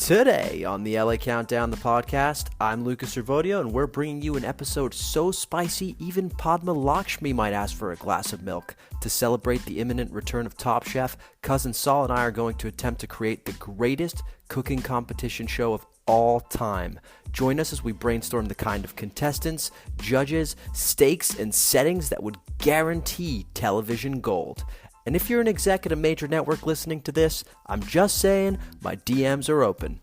Today on the LA Countdown, the podcast, I'm Lucas Servodio, and we're bringing you an episode so spicy even Padma Lakshmi might ask for a glass of milk. To celebrate the imminent return of Top Chef, Cousin Saul and I are going to attempt to create the greatest cooking competition show of all time. Join us as we brainstorm the kind of contestants, judges, stakes, and settings that would guarantee television gold. And if you're an exec at a major network listening to this, I'm just saying my DMs are open.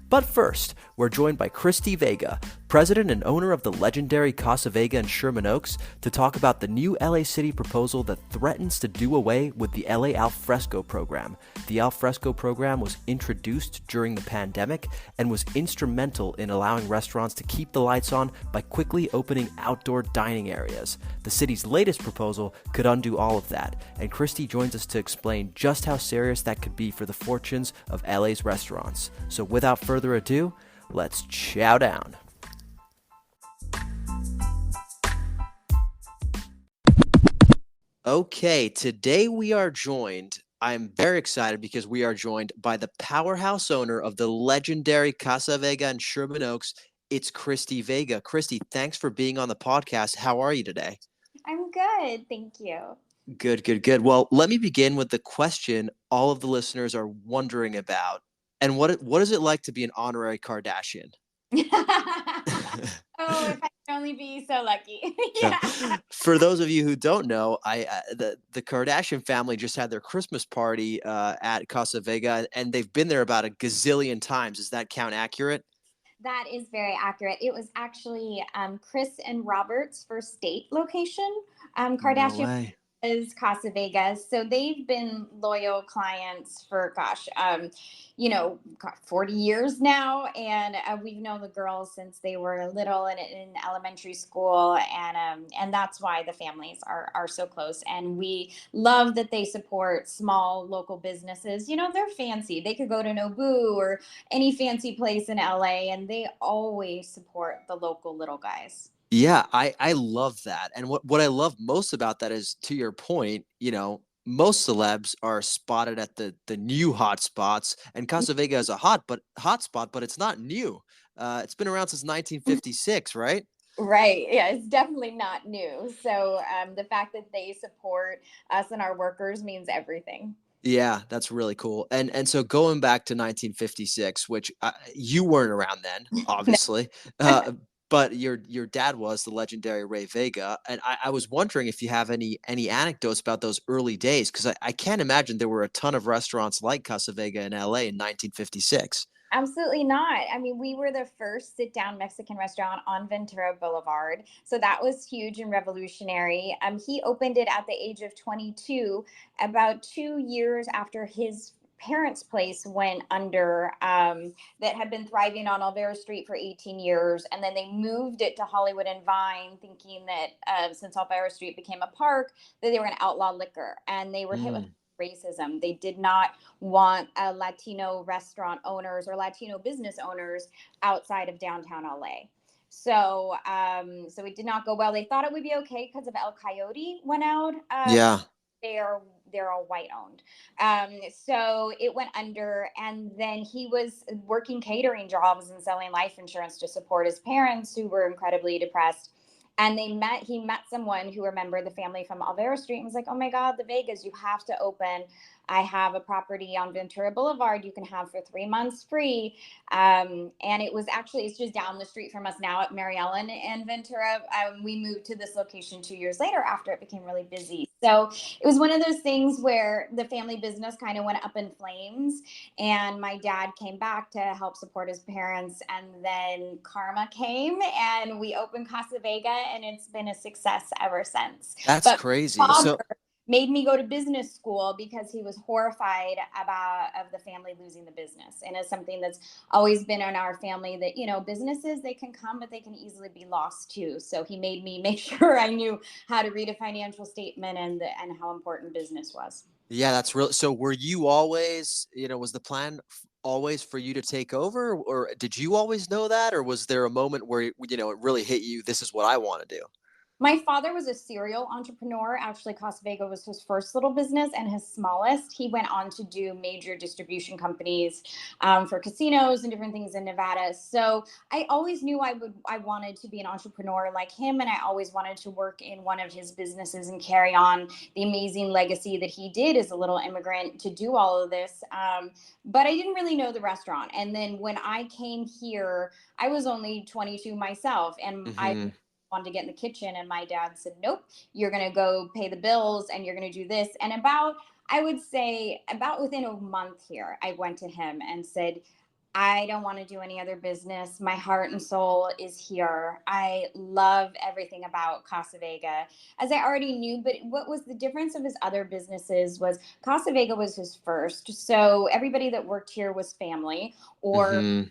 But first, we're joined by Christy Vega, president and owner of the legendary Casa Vega in Sherman Oaks, to talk about the new LA City proposal that threatens to do away with the LA Alfresco program. The Alfresco program was introduced during the pandemic and was instrumental in allowing restaurants to keep the lights on by quickly opening outdoor dining areas. The city's latest proposal could undo all of that, and Christy joins us to explain just how serious that could be for the fortunes of LA's restaurants. So without further ado, let's chow down. Okay, today we are joined, I'm very excited because we are joined by the powerhouse owner of the legendary Casa Vega in Sherman Oaks. It's Christy Vega. Christy, thanks for being on the podcast. How are you today? I'm good, thank you. Good. Well, let me begin with the question all of the listeners are wondering about. And what is it like to be an honorary Kardashian? Oh, if I could only be so lucky. Yeah. Yeah. For those of you who don't know, the Kardashian family just had their Christmas party at Casa Vega, and they've been there about a gazillion times. Is that count accurate? That is very accurate. It was actually Chris and Robert's first date location. No Kardashian way. is Casa Vegas. So they've been loyal clients for, 40 years now. And we've known the girls since they were little and in elementary school. And that's why the families are so close. And we love that they support small local businesses. You know, they're fancy. They could go to Nobu or any fancy place in LA, and they always support the local little guys. Yeah, I love that. And what I love most about that is, to your point, most celebs are spotted at the new hot spots, and Casa Vega is a hot spot, but it's not new. It's been around since 1956, right? Right. Yeah, it's definitely not new. So the fact that they support us and our workers means everything. Yeah, that's really cool. And so going back to 1956, which you weren't around then, obviously, but your dad was the legendary Ray Vega, and I was wondering if you have any anecdotes about those early days, because I can't imagine there were a ton of restaurants like Casa Vega in LA in 1956. Absolutely not. I mean, we were the first sit down Mexican restaurant on Ventura Boulevard. So that was huge and revolutionary. He opened it at the age of 22, about 2 years after his parents' place went under, that had been thriving on Olvera Street for 18 years. And then they moved it to Hollywood and Vine, thinking that since Olvera Street became a park, that they were going to outlaw liquor. And they were hit with racism. They did not want Latino restaurant owners or Latino business owners outside of downtown LA. So it did not go well. They thought it would be okay because of El Coyote went out. Yeah. They're all white owned. So it went under, and then he was working catering jobs and selling life insurance to support his parents, who were incredibly depressed. And he met someone who remembered the family from Olvera Street and was like, oh my God, the Vegas, you have to open. I have a property on Ventura Boulevard you can have for 3 months free. And it's just down the street from us now at Mary Ellen and Ventura. We moved to this location 2 years later after it became really busy. So it was one of those things where the family business kind of went up in flames, and my dad came back to help support his parents. And then karma came and we opened Casa Vega, and it's been a success ever since. That's crazy. So made me go to business school because he was horrified of the family losing the business. And it's something that's always been in our family that, businesses, they can come, but they can easily be lost too. So he made me make sure I knew how to read a financial statement and how important business was. Yeah, that's real. So were you always, was the plan always for you to take over, or did you always know that? Or was there a moment where, it really hit you, this is what I want to do? My father was a serial entrepreneur. Actually, Casa Vega was his first little business and his smallest. He went on to do major distribution companies for casinos and different things in Nevada. So I always knew I wanted to be an entrepreneur like him, and I always wanted to work in one of his businesses and carry on the amazing legacy that he did as a little immigrant to do all of this. But I didn't really know the restaurant. And then when I came here, I was only 22 myself, and I Hmm. wanted to get in the kitchen, and my dad said, nope, you're going to go pay the bills and you're going to do this. And I would say about within a month here, I went to him and said, I don't want to do any other business. My heart and soul is here. I love everything about Casa Vega, as I already knew. But what was the difference of his other businesses was Casa Vega was his first. So everybody that worked here was family, or Hmm.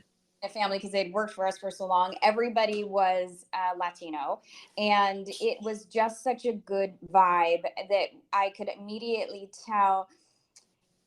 a family, because they'd worked for us for so long. Everybody was Latino, and it was just such a good vibe that I could immediately tell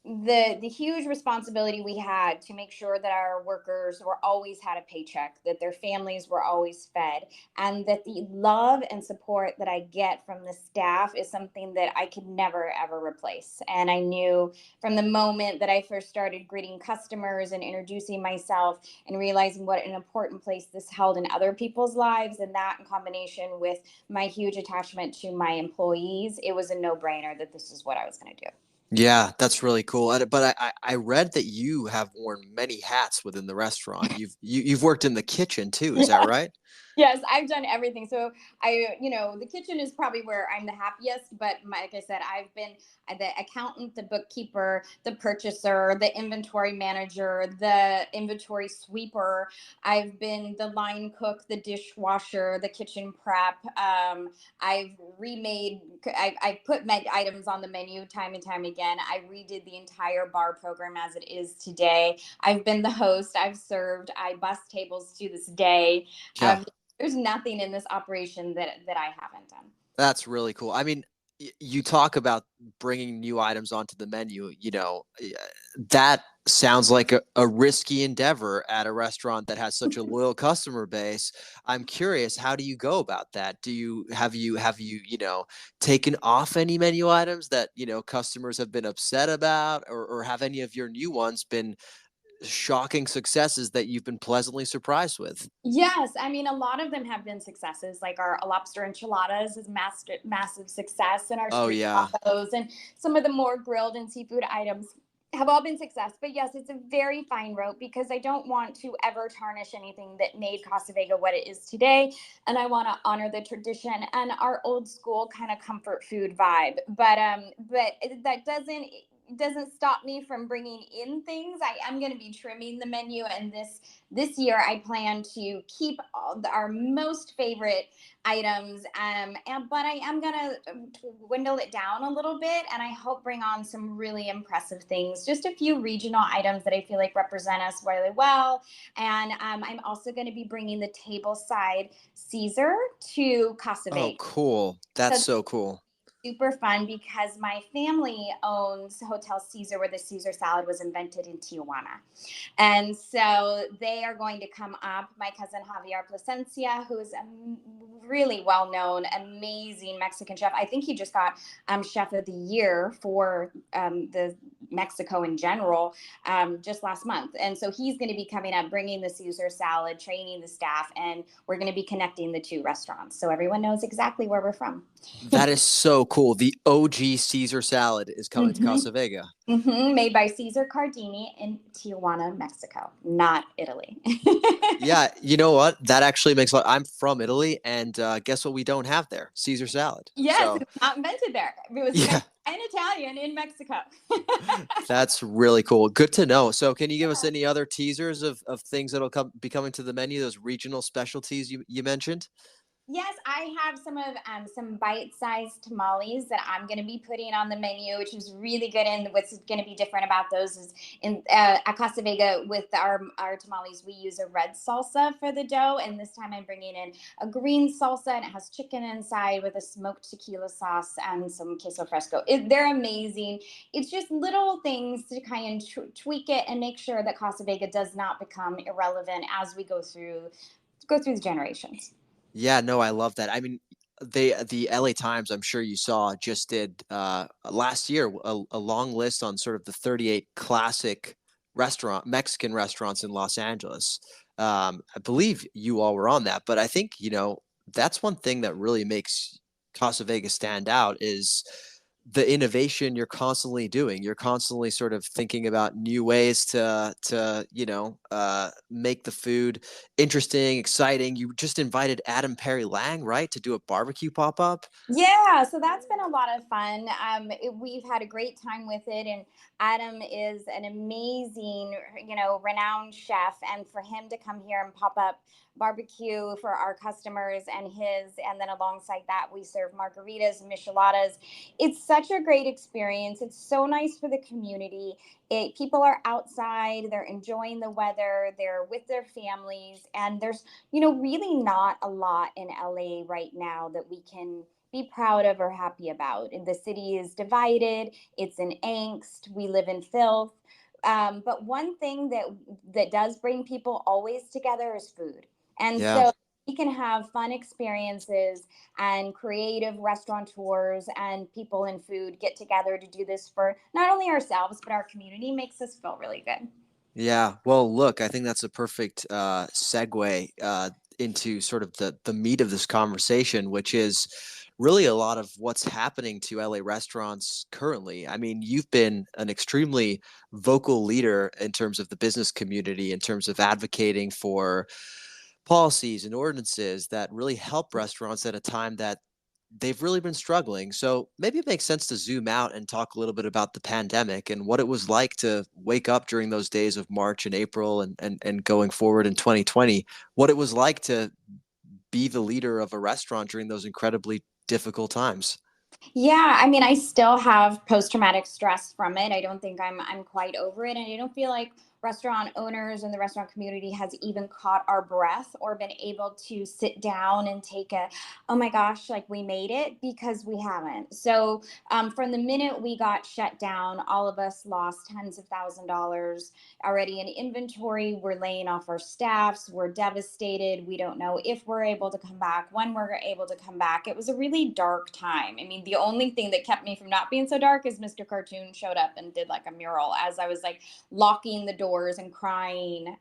the huge responsibility we had to make sure that our workers were always had a paycheck, that their families were always fed, and that the love and support that I get from the staff is something that I could never ever replace. And I knew from the moment that I first started greeting customers and introducing myself and realizing what an important place this held in other people's lives, and that in combination with my huge attachment to my employees, it was a no-brainer that this is what I was going to do. Yeah, that's really cool. But I read that you have worn many hats within the restaurant. You've worked in the kitchen too. Is that Yeah. right? Yes, I've done everything. So the kitchen is probably where I'm the happiest. But like I said, I've been the accountant, the bookkeeper, the purchaser, the inventory manager, the inventory sweeper. I've been the line cook, the dishwasher, the kitchen prep. I've remade, I put items on the menu time and time again. I redid the entire bar program as it is today. I've been the host. I've served. I bus tables to this day. Yeah. There's nothing in this operation that I haven't done. That's really cool. I mean, you talk about bringing new items onto the menu, that sounds like a risky endeavor at a restaurant that has such a loyal customer base. I'm curious, how do you go about that? Have you taken off any menu items that, customers have been upset about, or have any of your new ones been shocking successes that you've been pleasantly surprised with? Yes, I mean a lot of them have been successes. Like our lobster enchiladas is massive success, and our Oh street yeah. tacos, and some of the more grilled and seafood items have all been success. But yes, it's a very fine rope, because I don't want to ever tarnish anything that made Casa Vega what it is today, and I want to honor the tradition and our old school kind of comfort food vibe. But that doesn't stop me from bringing in things. I am going to be trimming the menu, and this year I plan to keep our most favorite items, but I am going to dwindle it down a little bit, and I hope bring on some really impressive things, just a few regional items that I feel like represent us really well. And I'm also going to be bringing the table side Caesar to Casa Oh, Vega. cool. That's So so cool. super fun, because my family owns Hotel Caesar, where the Caesar salad was invented in Tijuana. And so they are going to come up. My cousin Javier Plasencia, who is a really well known, amazing Mexican chef. I think he just got Chef of the Year for the Mexico in general just last month. And so he's going to be coming up, bringing the Caesar salad, training the staff, and we're going to be connecting the two restaurants. So everyone knows exactly where we're from. That is so cool. The OG Caesar salad is coming to Mm-hmm. Casa Vega. Mm-hmm. Made by Cesar Cardini in Tijuana, Mexico, not Italy. Yeah, you know what? That actually makes a lot. I'm from Italy, and guess what? We don't have there Caesar salad. Yes, So it's not invented there. It was yeah, invented in Italian in Mexico. that's really cool. Good to know. So can you give us any other teasers of things that'll be coming to the menu? Those regional specialties you mentioned. Yes, I have some bite-sized tamales that I'm going to be putting on the menu, which is really good. And what's going to be different about those is in at Casa Vega with our tamales, we use a red salsa for the dough, and this time I'm bringing in a green salsa, and it has chicken inside with a smoked tequila sauce and some queso fresco. They're amazing. It's just little things to kind of tweak it and make sure that Casa Vega does not become irrelevant as we go through the generations. Yeah, no, I love that. I mean, the LA Times, I'm sure you saw, just did last year a long list on sort of the 38 classic Mexican restaurants in Los Angeles. I believe you all were on that, but I think, that's one thing that really makes Casa Vega stand out is the innovation you're constantly doing. You're constantly sort of thinking about new ways to make the food interesting, exciting. You just invited Adam Perry Lang, right, to do a barbecue pop up. Yeah, so that's been a lot of fun. We've had a great time with it, and Adam is an amazing, renowned chef. And for him to come here and pop up barbecue for our customers and then alongside that, we serve margaritas and micheladas. It's such a great experience. It's so nice for the community. People are outside, they're enjoying the weather, they're with their families, and there's, really not a lot in LA right now that we can be proud of or happy about. And the city is divided. It's in angst. We live in filth. But one thing that does bring people always together is food. And Yeah. so we can have fun experiences and creative restaurateurs and people in food get together to do this for not only ourselves, but our community. Makes us feel really good. Yeah. Well, look, I think that's a perfect segue into sort of the meat of this conversation, which is really a lot of what's happening to LA restaurants currently. I mean, you've been an extremely vocal leader in terms of the business community, in terms of advocating for policies and ordinances that really help restaurants at a time that they've really been struggling. So maybe it makes sense to zoom out and talk a little bit about the pandemic and what it was like to wake up during those days of March and April and going forward in 2020, what it was like to be the leader of a restaurant during those incredibly difficult times. Yeah, I mean, I still have post-traumatic stress from it. I don't think I'm quite over it, and I don't feel like restaurant owners and the restaurant community has even caught our breath or been able to sit down and take a, oh my gosh, like we made it, because we haven't. So from the minute we got shut down, all of us lost tens of $1,000s already in inventory. We're laying off our staffs. We're devastated. We don't know if we're able to come back, when we're able to come back. It was a really dark time. I mean, the only thing that kept me from not being so dark is Mr. Cartoon showed up and did like a mural as I was like locking the doors and crying.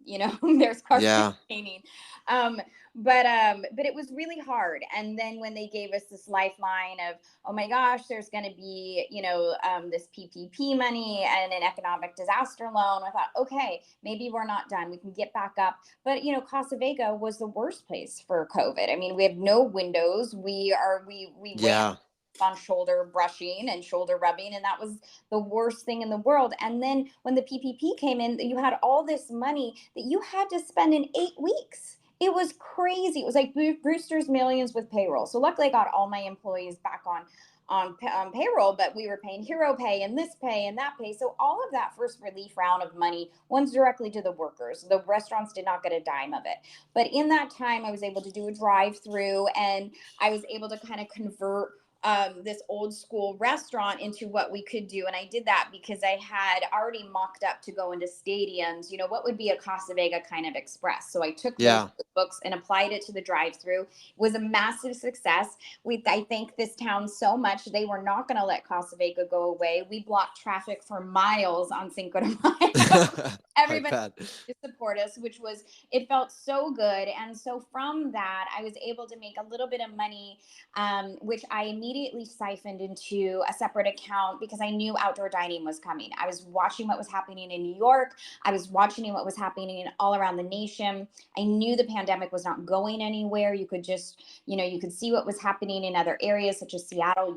There's cartoon Yeah. painting. But it was really hard. And then when they gave us this lifeline of, oh my gosh, there's going to be, this PPP money and an economic disaster loan, I thought, okay, maybe we're not done. We can get back up. But, Casa Vega was the worst place for COVID. I mean, we had no windows. We went Yeah. on shoulder brushing and shoulder rubbing, and that was the worst thing in the world. And then when the PPP came in, you had all this money that you had to spend in 8 weeks. It was crazy. It was like Brewster's Millions with payroll. So luckily I got all my employees back on payroll, but we were paying hero pay and this pay and that pay. So all of that first relief round of money went directly to the workers. The restaurants did not get a dime of it. But in that time, I was able to do a drive-through, and I was able to kind of convert this old school restaurant into what we could do. And I did that because I had already mocked up to go into stadiums, what would be a Casa Vega kind of express. So I took those Yeah. books and applied it to the drive-through. It was a massive success. I thank this town so much. They were not going to let Casa Vega go away. We blocked traffic for miles on Cinco de Mayo. I Everybody bet. to support us, it felt so good. And so from that, I was able to make a little bit of money, which I immediately siphoned into a separate account because I knew outdoor dining was coming. I was watching what was happening in New York. I was watching what was happening all around the nation. I knew the pandemic was not going anywhere. You could just, you could see what was happening in other areas such as Seattle.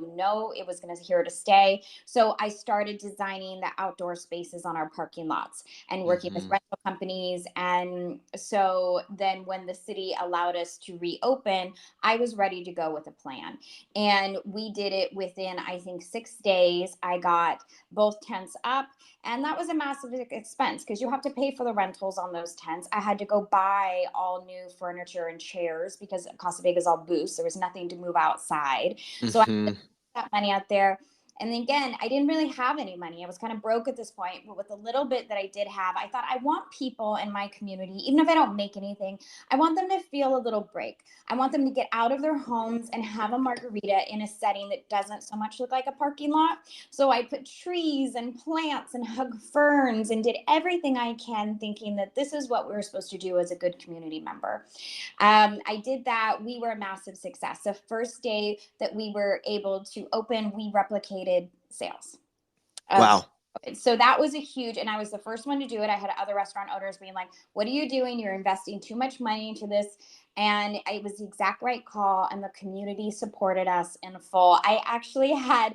It was going to here to stay. So I started designing the outdoor spaces on our parking lots and working with rental companies. And so then when the city allowed us to reopen, I was ready to go with a plan. And we did it within, I think, 6 days. I got both tents up, and that was a massive expense because you have to pay for the rentals on those tents. I had to go buy all new furniture and chairs because Casa Vega is all booths. There was nothing to move outside. So I put Hmm. that money out there. And again, I didn't really have any money. I was kind of broke at this point, but with the little bit that I did have, I thought I want people in my community, even if I don't make anything, I want them to feel a little break. I want them to get out of their homes and have a margarita in a setting that doesn't so much look like a parking lot. So I put trees and plants and hug ferns and did everything I can, thinking that this is what we were supposed to do as a good community member. I did that. We were a massive success. The first day that we were able to open, we replicated sales. Wow. So that was a huge, and I was the first one to do it. I had other restaurant owners being like, what are you doing? You're investing too much money into this. And it was the exact right call, and the community supported us in full. I actually had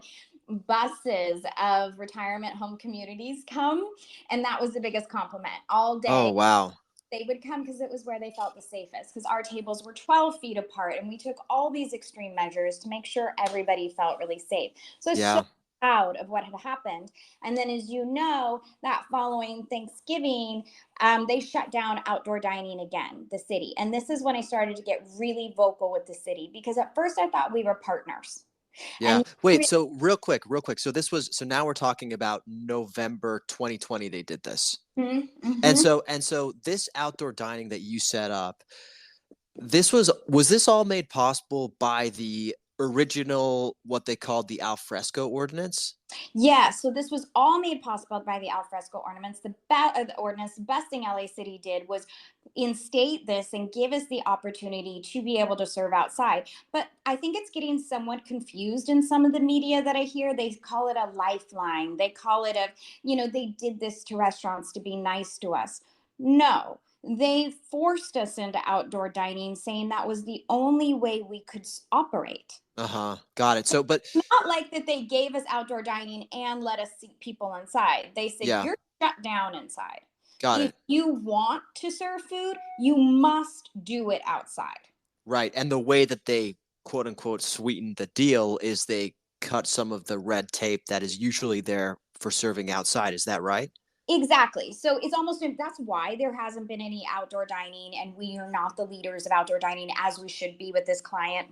buses of retirement home communities come, and that was the biggest compliment all day. Oh, wow. They would come because it was where they felt the safest, because our tables were 12 feet apart, and we took all these extreme measures to make sure everybody felt really safe. So I was so proud of what had happened. And then, as you know, that following Thanksgiving, they shut down outdoor dining again, the city. And this is when I started to get really vocal with the city, because at first I thought we were partners. Yeah. And wait, so real quick. So now we're talking about November 2020 they did this. Mm-hmm. And so this outdoor dining that you set up, was this all made possible by the original, what they called the al fresco ordinance? Yeah, so this was all made possible by the al fresco ordinance. The ordinance, the best thing LA City did was instate this and give us the opportunity to be able to serve outside. But I think it's getting somewhat confused in some of the media that I hear. They call it a lifeline. They call it they did this to restaurants to be nice to us. No, they forced us into outdoor dining, saying that was the only way we could operate. Got it. So, but not like that they gave us outdoor dining and let us seat people inside. They said, you're shut down inside. Got it. If you want to serve food, you must do it outside. Right. And the way that they quote unquote sweeten the deal is they cut some of the red tape that is usually there for serving outside. Is that right? Exactly. So it's almost, that's why there hasn't been any outdoor dining, and we are not the leaders of outdoor dining as we should be with this climate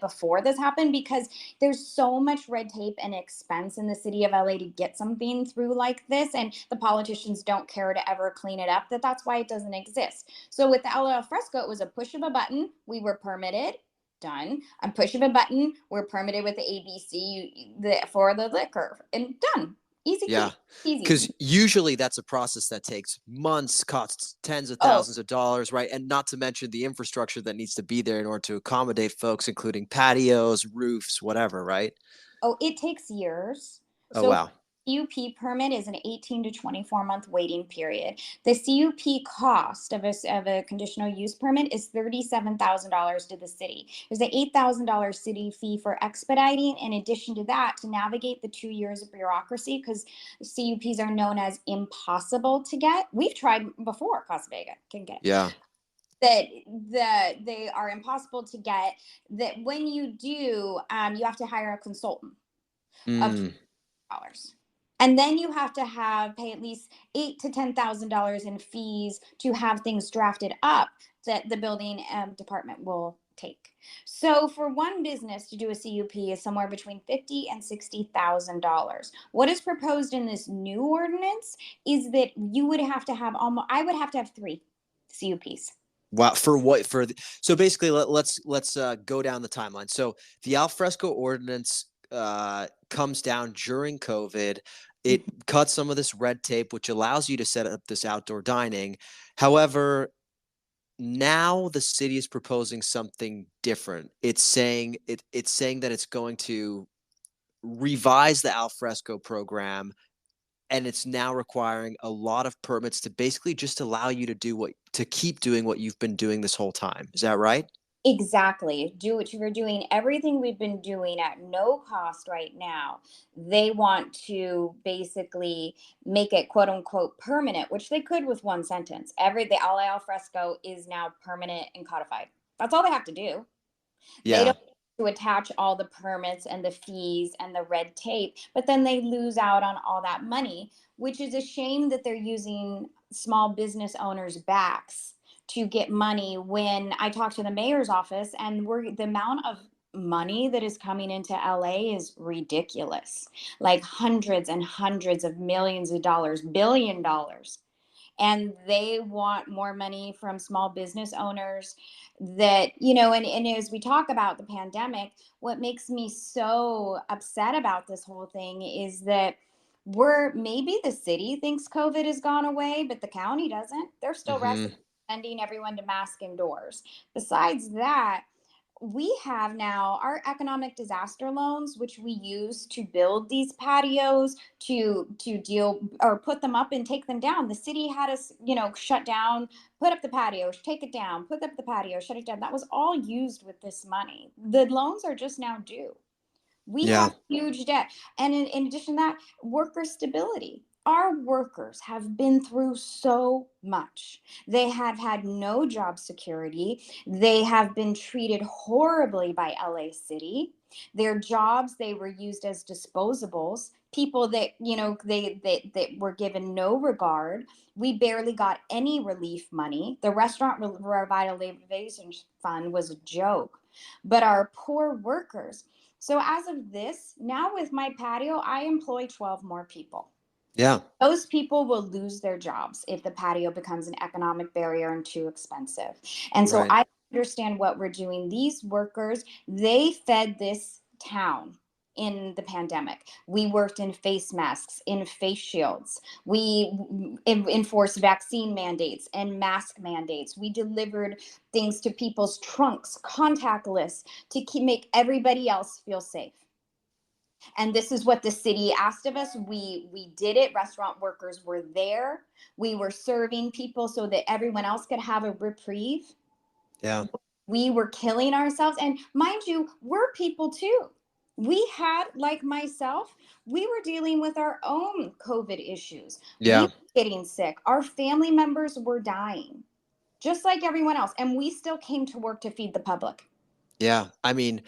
before this happened, because there's so much red tape and expense in the city of LA to get something through like this, and the politicians don't care to ever clean it up. That's why it doesn't exist. So with the al fresco, it was a push of a button. We were permitted. Done. A push of a button. We're permitted with the ABC for the liquor, and done. Easy. Yeah, because usually that's a process that takes months, costs tens of thousands of dollars, right? And not to mention the infrastructure that needs to be there in order to accommodate folks, including patios, roofs, whatever, right? Oh, it takes years. Oh, wow. CUP permit is an 18 to 24 month waiting period. The CUP cost of a conditional use permit is $37,000 to the city. There's an $8,000 city fee for expediting. In addition to that, to navigate the 2 years of bureaucracy, because CUPs are known as impossible to get. We've tried before. Casa Vega can get. Yeah. That they are impossible to get. That when you do, you have to hire a consultant of $2,000. And then you have to pay at least $8,000 to $10,000 in fees to have things drafted up that the building department will take. So for one business to do a CUP is somewhere between $50,000 and $60,000. What is proposed in this new ordinance is that you would have to have I would have to have 3 CUPs. Wow. So basically, let's go down the timeline. So the al fresco ordinance comes down during COVID. It cuts some of this red tape, which allows you to set up this outdoor dining. However, now the city is proposing something different. It's saying that it's going to revise the al fresco program, and it's now requiring a lot of permits to basically just allow you to keep doing what you've been doing this whole time. Is that right? Exactly. Do what you were doing, everything we've been doing at no cost right now. They want to basically make it quote unquote permanent, which they could with one sentence. The al fresco is now permanent and codified. That's all they have to do. Yeah. They don't to attach all the permits and the fees and the red tape, but then they lose out on all that money, which is a shame that they're using small business owners' backs to get money. When I talked to the mayor's office, and the amount of money that is coming into LA is ridiculous. Like hundreds and hundreds of millions of dollars, $1 billion. And they want more money from small business owners that, and as we talk about the pandemic, what makes me so upset about this whole thing is that maybe the city thinks COVID has gone away, but the county doesn't. They're still Mm-hmm. recommending everyone to mask indoors. Besides that, we have now our economic disaster loans, which we use to build these patios, to deal or put them up and take them down. The city had us, shut down, put up the patio, take it down, put up the patio, shut it down. That was all used with this money. The loans are just now due. We Yeah. have huge debt. And in addition to that, worker stability. Our workers have been through so much. They have had no job security. They have been treated horribly by LA City. Their jobs, they were used as disposables. People that, they were given no regard. We barely got any relief money. The Restaurant Revitalization Fund was a joke. But our poor workers, so as of this, now with my patio, I employ 12 more people. Yeah. Those people will lose their jobs if the patio becomes an economic barrier and too expensive. And so Right. I understand what we're doing. These workers, they fed this town in the pandemic. We worked in face masks, in face shields. We enforced vaccine mandates and mask mandates. We delivered things to people's trunks, contactless, to make everybody else feel safe. And this is what the city asked of us. We did it. Restaurant workers were there. We were serving people so that everyone else could have a reprieve. Yeah. We were killing ourselves. And mind you, we're people too. We had, like myself, we were dealing with our own COVID issues. We Yeah. were getting sick. Our family members were dying, just like everyone else. And we still came to work to feed the public. Yeah. I mean,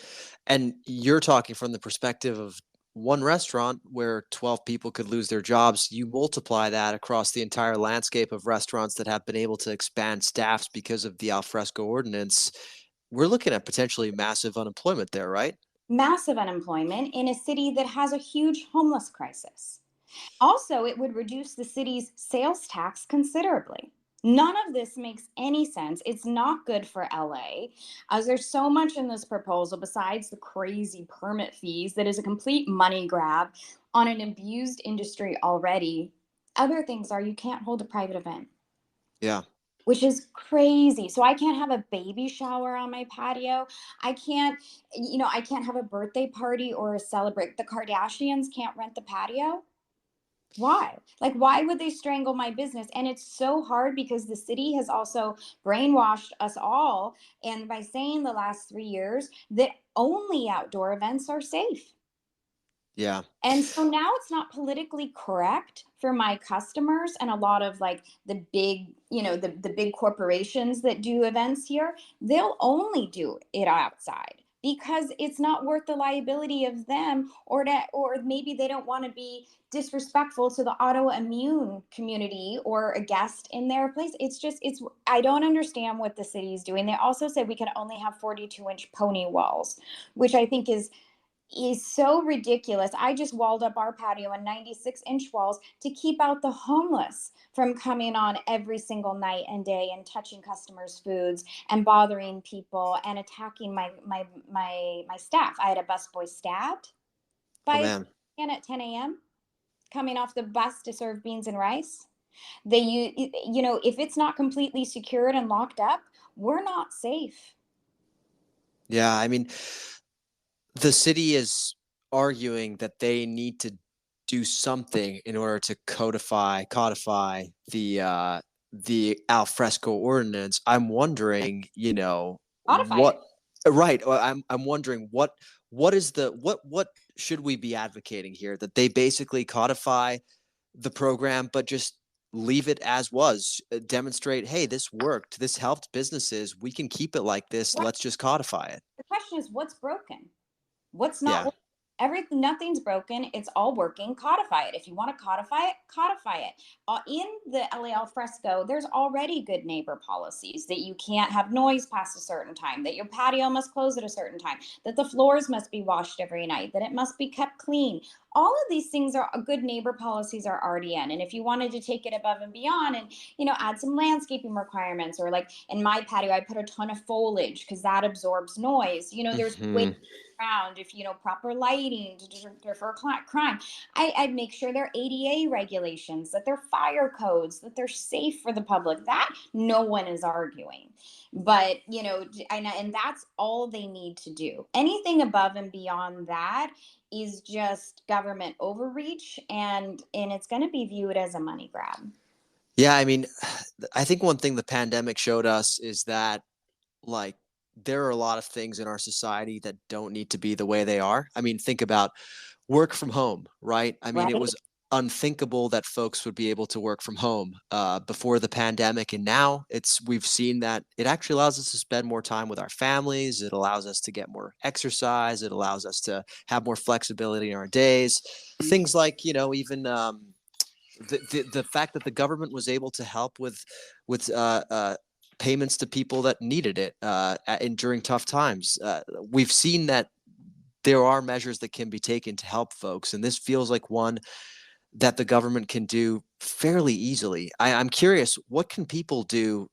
and you're talking from the perspective of one restaurant where 12 people could lose their jobs. You multiply that across the entire landscape of restaurants that have been able to expand staffs because of the alfresco ordinance. We're looking at potentially massive unemployment there, right? Massive unemployment in a city that has a huge homeless crisis. Also, it would reduce the city's sales tax considerably. None of this makes any sense. It's not good for LA, as there's so much in this proposal besides the crazy permit fees that is a complete money grab on an abused industry already. Other things are you can't hold a private event, Yeah. which is crazy. So I can't have a baby shower on my patio. I can't have a birthday party or a celebrate. The Kardashians can't rent the patio. Why? Like, why would they strangle my business? And it's so hard because the city has also brainwashed us all. And by saying the last 3 years that only outdoor events are safe. Yeah. And so now it's not politically correct for my customers and a lot of like the big, the big corporations that do events here, they'll only do it outside because it's not worth the liability of them, or maybe they don't want to be disrespectful to the autoimmune community or a guest in their place. I don't understand what the city is doing. They also said we can only have 42-inch pony walls, which I think is so ridiculous. I just walled up our patio on 96-inch walls to keep out the homeless from coming on every single night and day and touching customers' foods and bothering people and attacking my staff. I had a busboy stabbed Oh, by a man. man at 10 a.m. coming off the bus to serve beans and rice. If it's not completely secured and locked up, we're not safe. Yeah. I mean, the city is arguing that they need to do something in order to codify the alfresco ordinance. I'm wondering, Modify it. what right. I'm wondering what is what should we be advocating here? That they basically codify the program, but just leave it as was. Demonstrate, hey, this worked. This helped businesses. We can keep it like this. Right. Let's just codify it. The question is, what's broken? What's not Yeah. working? Everything, nothing's broken. It's all working. Codify it. If you want to codify it, codify it. In the LA al fresco, there's already good neighbor policies that you can't have noise past a certain time, that your patio must close at a certain time, that the floors must be washed every night, that it must be kept clean. All of these things are good neighbor policies are already in. And if you wanted to take it above and beyond and, add some landscaping requirements, or like in my patio, I put a ton of foliage because that absorbs noise. There's ways Hmm. around, if proper lighting to deter crime. I'd make sure they're ADA regulations, that they're fire codes, that they're safe for the public. That no one is arguing. But and that's all they need to do. Anything above and beyond that is just government overreach, and it's going to be viewed as a money grab. Yeah, I mean, I think one thing the pandemic showed us is that, like, there are a lot of things in our society that don't need to be the way they are. I mean, think about work from home, right? I mean, it Right. was unthinkable that folks would be able to work from home before the pandemic, and now we've seen that it actually allows us to spend more time with our families. It allows us to get more exercise. It allows us to have more flexibility in our days. Things like, even the fact that the government was able to help with payments to people that needed it during tough times. We've seen that there are measures that can be taken to help folks, and this feels like one that the government can do fairly easily. I'm curious, what can people do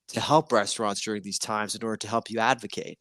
to help restaurants during these times in order to help you advocate?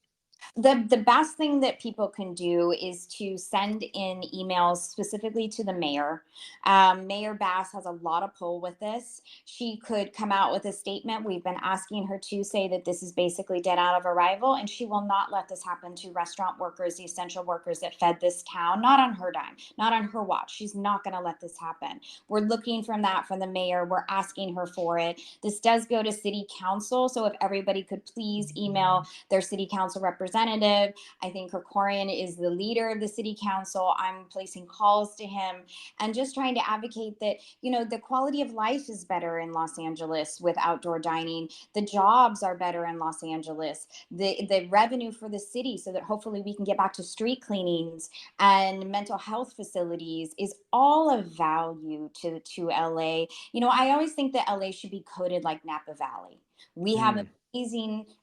The best thing that people can do is to send in emails specifically to the mayor. Mayor Bass has a lot of pull with this. She could come out with a statement. We've been asking her to say that this is basically dead out of arrival, and she will not let this happen to restaurant workers, the essential workers that fed this town. Not on her dime, not on her watch. She's not going to let this happen. We're looking from the mayor. We're asking her for it. This does go to city council, so if everybody could please email their city council representative. I think Krikorian is the leader of the city council. I'm placing calls to him and just trying to advocate that, the quality of life is better in Los Angeles with outdoor dining. The jobs are better in Los Angeles. The revenue for the city, so that hopefully we can get back to street cleanings and mental health facilities, is all of value to LA. I always think that LA should be coded like Napa Valley. We have Mm.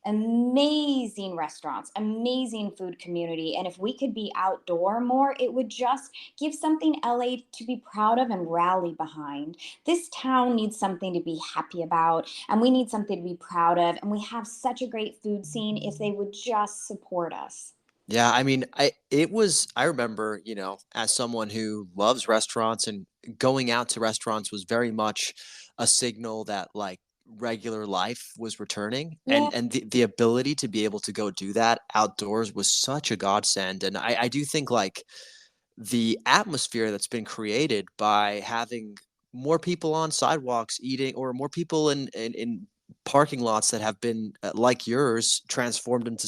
amazing restaurants, amazing food community. And if we could be outdoor more, it would just give something LA to be proud of and rally behind. This town needs something to be happy about, and we need something to be proud of. And we have such a great food scene if they would just support us. Yeah, I mean, I remember, as someone who loves restaurants, and going out to restaurants was very much a signal that, like, regular life was returning, Yeah. and the ability to be able to go do that outdoors was such a godsend. And I do think, like, the atmosphere that's been created by having more people on sidewalks eating, or more people in parking lots that have been, like yours, transformed into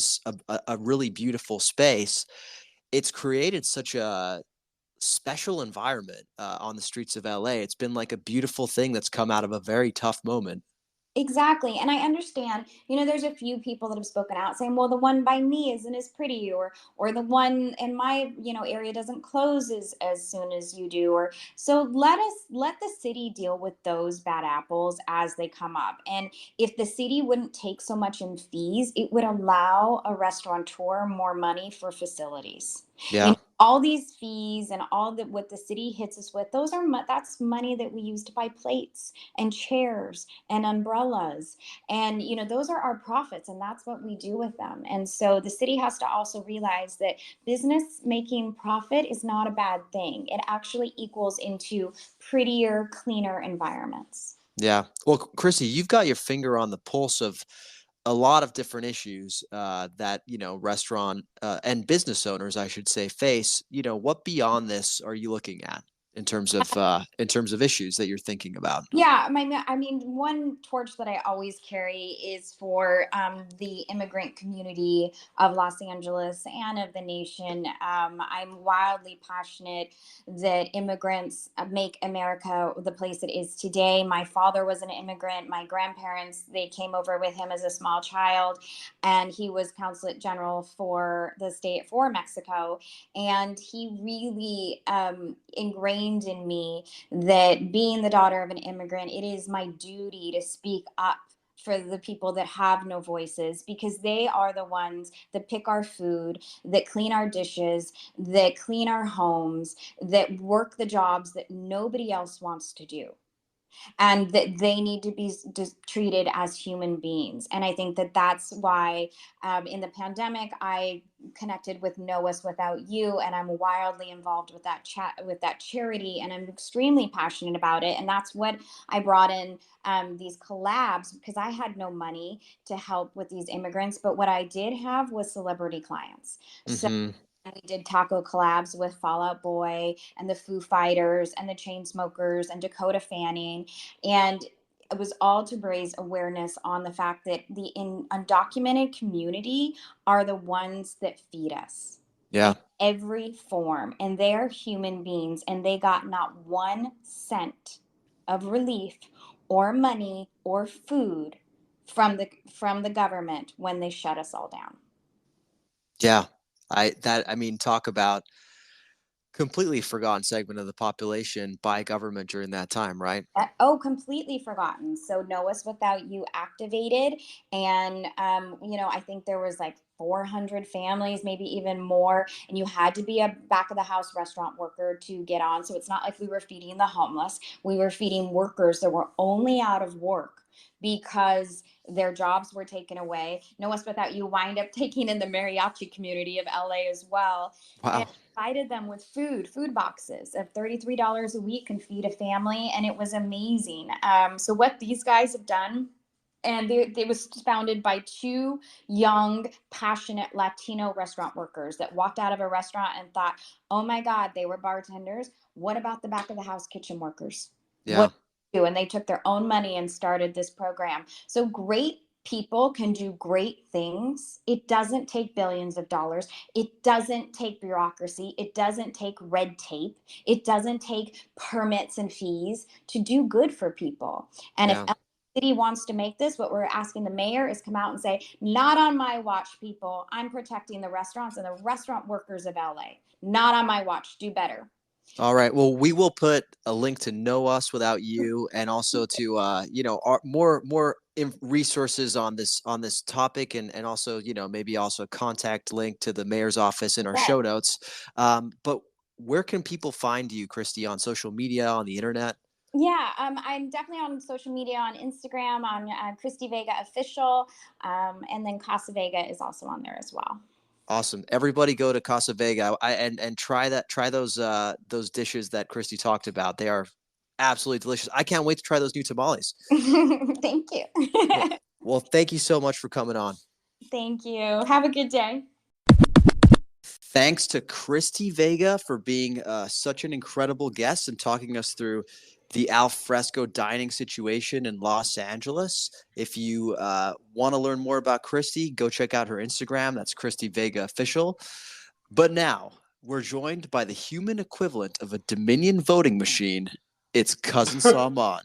a really beautiful space. It's created such a special environment on the streets of LA. It's been like a beautiful thing that's come out of a very tough moment. Exactly. And I understand, there's a few people that have spoken out saying, well, the one by me isn't as pretty, or the one in my, area doesn't close as soon as you do. Or so let the city deal with those bad apples as they come up. And if the city wouldn't take so much in fees, it would allow a restaurateur more money for facilities. Yeah. All these fees and all that what the city hits us with, that's money that we use to buy plates and chairs and umbrellas, and those are our profits, and that's what we do with them. And so the city has to also realize that business making profit is not a bad thing. It actually equals into prettier, cleaner environments. Yeah. Well, Chrissy, you've got your finger on the pulse of a lot of different issues that, restaurant and business owners, I should say, face. What beyond this are you looking at in terms of issues that you're thinking about? Yeah, I mean, one torch that I always carry is for the immigrant community of Los Angeles and of the nation. I'm wildly passionate that immigrants make America the place it is today. My father was an immigrant. My grandparents, they came over with him as a small child, and he was consulate general for the state for Mexico. And he really ingrained in me that being the daughter of an immigrant, it is my duty to speak up for the people that have no voices, because they are the ones that pick our food, that clean our dishes, that clean our homes, that work the jobs that nobody else wants to do, and that they need to be just treated as human beings. And I think that that's why in the pandemic I connected with Know Us Without You, and I'm wildly involved with that charity, and I'm extremely passionate about it. And that's what I brought in these collabs, because I had no money to help with these immigrants, but what I did have was celebrity clients. So Mm-hmm. we did taco collabs with Fall Out Boy and the Foo Fighters and the Chainsmokers and Dakota Fanning. And it was all to raise awareness on the fact that the undocumented community are the ones that feed us Yeah. in every form. And they're human beings, and they got not 1 cent of relief or money or food from the government when they shut us all down. Yeah. I mean, talk about completely forgotten segment of the population by government during that time, right? Oh, completely forgotten. So Know Us Without You activated, and I think there was like 400 families, maybe even more, and you had to be a back of the house restaurant worker to get on. So it's not like we were feeding the homeless; we were feeding workers that were only out of work because their jobs were taken away. Know Us Without You wind up taking in the mariachi community of LA as well. And Wow. provided them with food boxes of $33 a week can feed a family, and it was amazing. So what these guys have done, and it was founded by 2 young, passionate Latino restaurant workers that walked out of a restaurant and thought, "Oh my God, they were bartenders. What about the back of the house kitchen workers? Yeah. What do?" And they took their own money and started this program. So great people can do great things. It doesn't take billions of dollars. It doesn't take bureaucracy. It doesn't take red tape. It doesn't take permits and fees to do good for people. And if Yeah. city wants to make this, what we're asking the mayor is come out and say, "Not on my watch, people. I'm protecting the restaurants and the restaurant workers of LA. Not on my watch. Do better." All right. Well, we will put a link to Know Us Without You, and also to our more resources on this topic, and also maybe also a contact link to the mayor's office in our Yes. show notes. But where can people find you, Christy, on social media, on the internet? Yeah, I'm definitely on social media, on Instagram, on Christy Vega Official, and then Casa Vega is also on there as well. Awesome. Everybody go to Casa Vega and try those dishes that Christy talked about. They are absolutely delicious. I can't wait to try those new tamales. Thank you. Well, well, thank you so much for coming on. Thank you. Have a good day. Thanks to Christy Vega for being such an incredible guest and talking us through the al fresco dining situation in Los Angeles. If you want to learn more about Christy, go check out her Instagram. That's Christy Vega Official. But now we're joined by the human equivalent of a Dominion voting machine. It's Cousin Salman.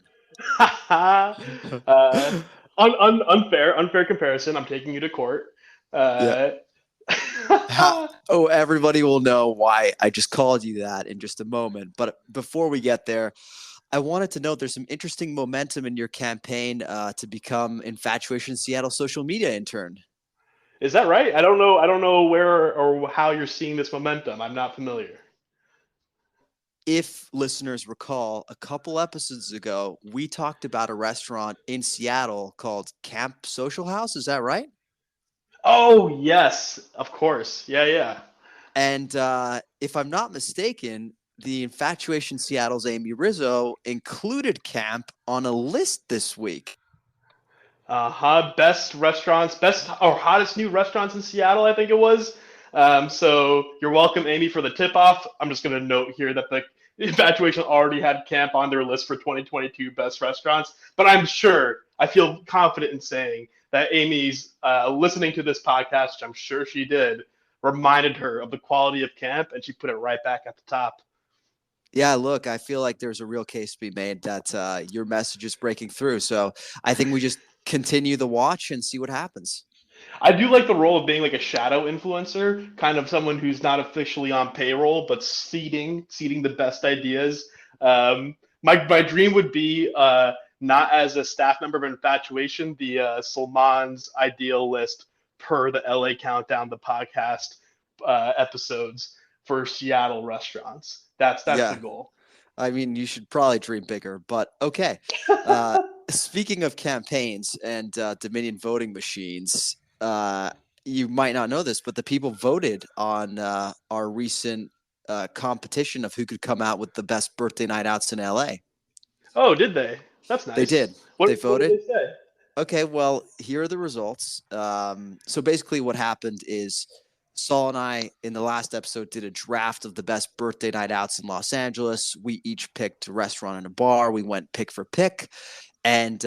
Unfair comparison. I'm taking you to court. Yeah. Uh, Everybody will know why I just called you that in just a moment. But before we get there, I wanted to note there's some interesting momentum in your campaign to become Infatuation Seattle social media intern. Is that right? I don't know. I don't know where or how you're seeing this momentum. I'm not familiar. If listeners recall, a couple episodes ago, we talked about a restaurant in Seattle called Camp Social House. Is that right? Oh yes, of course. Yeah, yeah. And if I'm not mistaken, the Infatuation Seattle's Amy Rizzo included Camp on a list this week. Best restaurants, best or hottest new restaurants in Seattle. I think it was. So you're welcome, Amy, for the tip-off. I'm just going to note here that the Infatuation already had Camp on their list for 2022 best restaurants, but I feel confident in saying that Amy's listening to this podcast, which I'm sure she did, reminded her of the quality of Camp, and she put it right back at the top. Yeah, look, I feel like there's a real case to be made that your message is breaking through. So I think we just continue the watch and see what happens. I do like the role of being like a shadow influencer, kind of someone who's not officially on payroll, but seeding the best ideas. My dream would be not as a staff member of Infatuation, the Salman's ideal list per the LA Countdown, the podcast episodes for Seattle restaurants. That's the goal. I mean, you should probably dream bigger, but okay. Speaking of campaigns and Dominion voting machines, you might not know this, but the people voted on our recent competition of who could come out with the best birthday night outs in LA. Oh, did they? That's nice. They did. They voted. What did they say? Okay, well, here are the results. So basically what happened is Saul and I, in the last episode, did a draft of the best birthday night outs in Los Angeles. We each picked a restaurant and a bar. We went pick for pick. And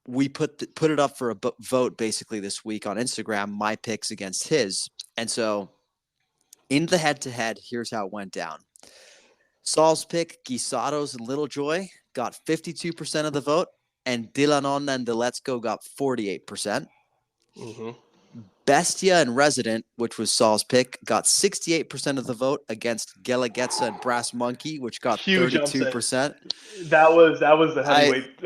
we put it up for a vote basically this week on Instagram, my picks against his. And so in the head-to-head, here's how it went down. Saul's pick, Guisados and Little Joy, got 52% of the vote, and De La Nonna and the Let's Go got 48%. Mm-hmm. Bestia and Resident, which was Saul's pick, got 68% of the vote against Gelagetza and Brass Monkey, which got 32%. That was the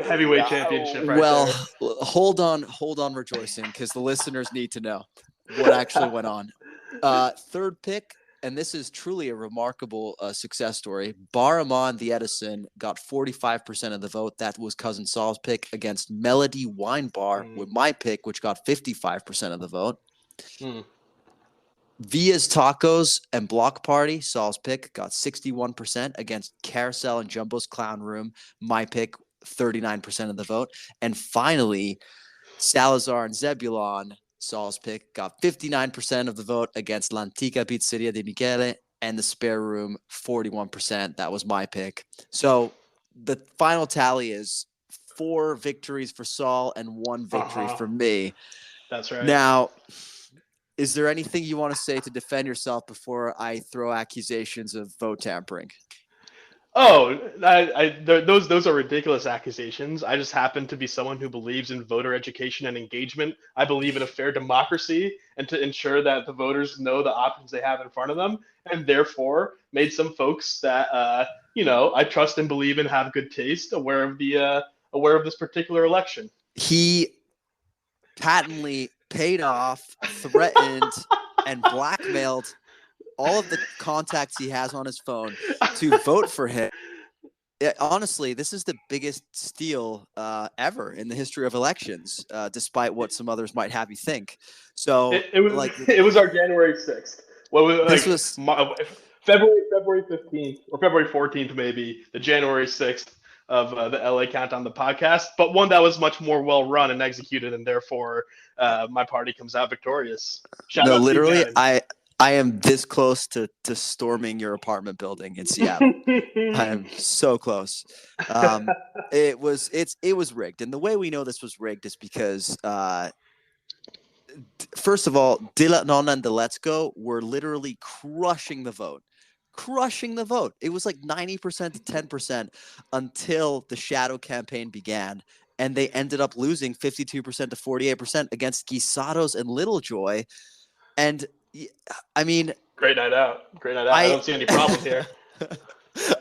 heavyweight championship right there. Hold on rejoicing, because the listeners need to know what actually went on. Third pick, and this is truly a remarkable success story. Bar Amon, the Edison, got 45% of the vote. That was Cousin Saul's pick against Melody Wine Bar with my pick, which got 55% of the vote. Via's Tacos and Block Party, Saul's pick, got 61% against Carousel and Jumbo's Clown Room. My pick, 39% of the vote. And finally, Salazar and Zebulon, Saul's pick, got 59% of the vote against L'Antica Pizzeria de Michele and the Spare Room, 41%. That was my pick. So the final tally is 4 victories for Saul and 1 victory for me. That's right. Now, is there anything you want to say to defend yourself before I throw accusations of vote tampering? Oh, those are ridiculous accusations. I just happen to be someone who believes in voter education and engagement. I believe in a fair democracy and to ensure that the voters know the options they have in front of them, and therefore made some folks that I trust and believe in have good taste aware of this particular election. He patently paid off, threatened, and blackmailed all of the contacts he has on his phone to vote for him. Honestly, this is the biggest steal ever in the history of elections, despite what some others might have you think. So it was our January 6th. This was February 15th or February 14th, maybe the January 6th of the LA Countdown, the podcast, but one that was much more well run and executed, and therefore my party comes out victorious. Literally, I am this close to storming your apartment building in Seattle. I am so close. It was rigged, and the way we know this was rigged is because first of all, De La Nonna and the Let's Go were literally crushing the vote. It was like 90% to 10% until the shadow campaign began, and they ended up losing 52% to 48% against Guisados and Little Joy. And I mean, great night out. I don't see any problem here.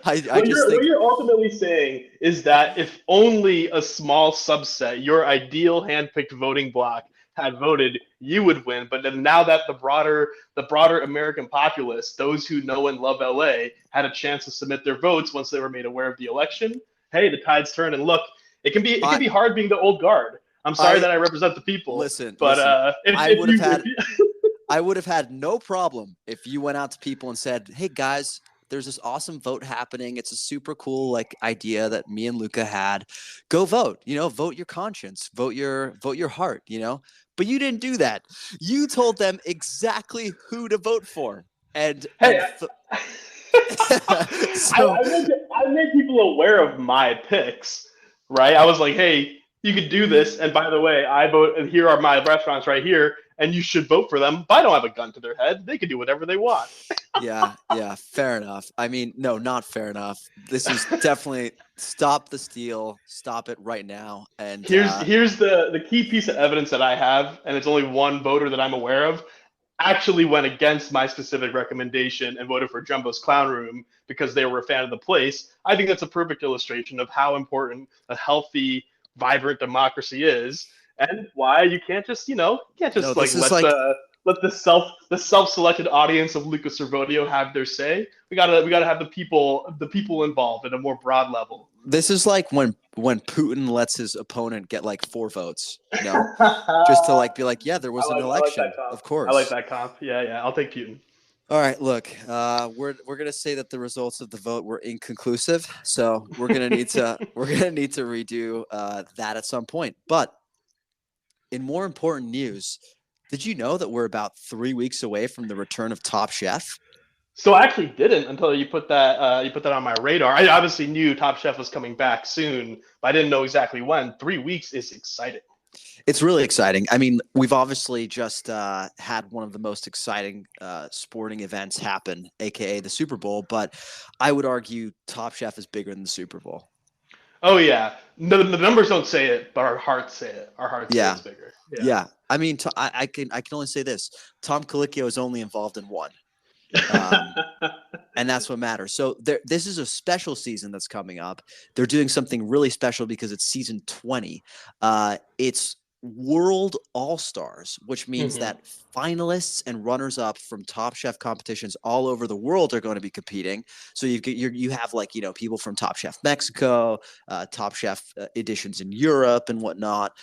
What you're ultimately saying is that if only a small subset, your ideal handpicked voting bloc, had voted, you would win. But then now that the broader American populace, those who know and love LA, had a chance to submit their votes once they were made aware of the election, hey, the tides turn. And look, it can be hard being the old guard. I'm sorry that I represent the people. I would have had no problem if you went out to people and said, hey guys, there's this awesome vote happening. It's a super cool like idea that me and Luca had. Go vote, vote your conscience, vote your heart, but you didn't do that. You told them exactly who to vote for. And Hey, so I made people aware of my picks, right? I was like, hey, you could do this, and by the way, I vote, and here are my restaurants right here, and you should vote for them. But I don't have a gun to their head; they can do whatever they want. yeah, fair enough. I mean, no, not fair enough. This is definitely stop the steal, stop it right now. And Here's the key piece of evidence that I have, and it's only one voter that I'm aware of, actually went against my specific recommendation and voted for Jumbo's Clown Room because they were a fan of the place. I think that's a perfect illustration of how important a healthy, vibrant democracy is, and why you can't just no, let the self-selected audience of Lucas Servodio have their say. We gotta have the people involved at a more broad level. This is like when Putin lets his opponent get like 4 votes, just to like be like, yeah, there was an election. Of course. I like that comp. Yeah, I'll take Putin. All right, look, we're gonna say that the results of the vote were inconclusive, so we're gonna need to redo that at some point. But in more important news, did you know that we're about 3 weeks away from the return of Top Chef? So I actually didn't until you put that on my radar. I obviously knew Top Chef was coming back soon, but I didn't know exactly when. 3 weeks is exciting. It's really exciting. I mean, we've obviously just had one of the most exciting sporting events happen, aka the Super Bowl. But I would argue Top Chef is bigger than the Super Bowl. Oh yeah, no, the numbers don't say it, but our hearts say it. Our hearts say it's bigger. Yeah. I mean, I can only say this: Tom Colicchio is only involved in one. And that's what matters. So this is a special season that's coming up. They're doing something really special because it's season 20. It's World All-Stars, which means that finalists and runners-up from Top Chef competitions all over the world are going to be competing. So you have like people from Top Chef Mexico, Top Chef editions in Europe and whatnot,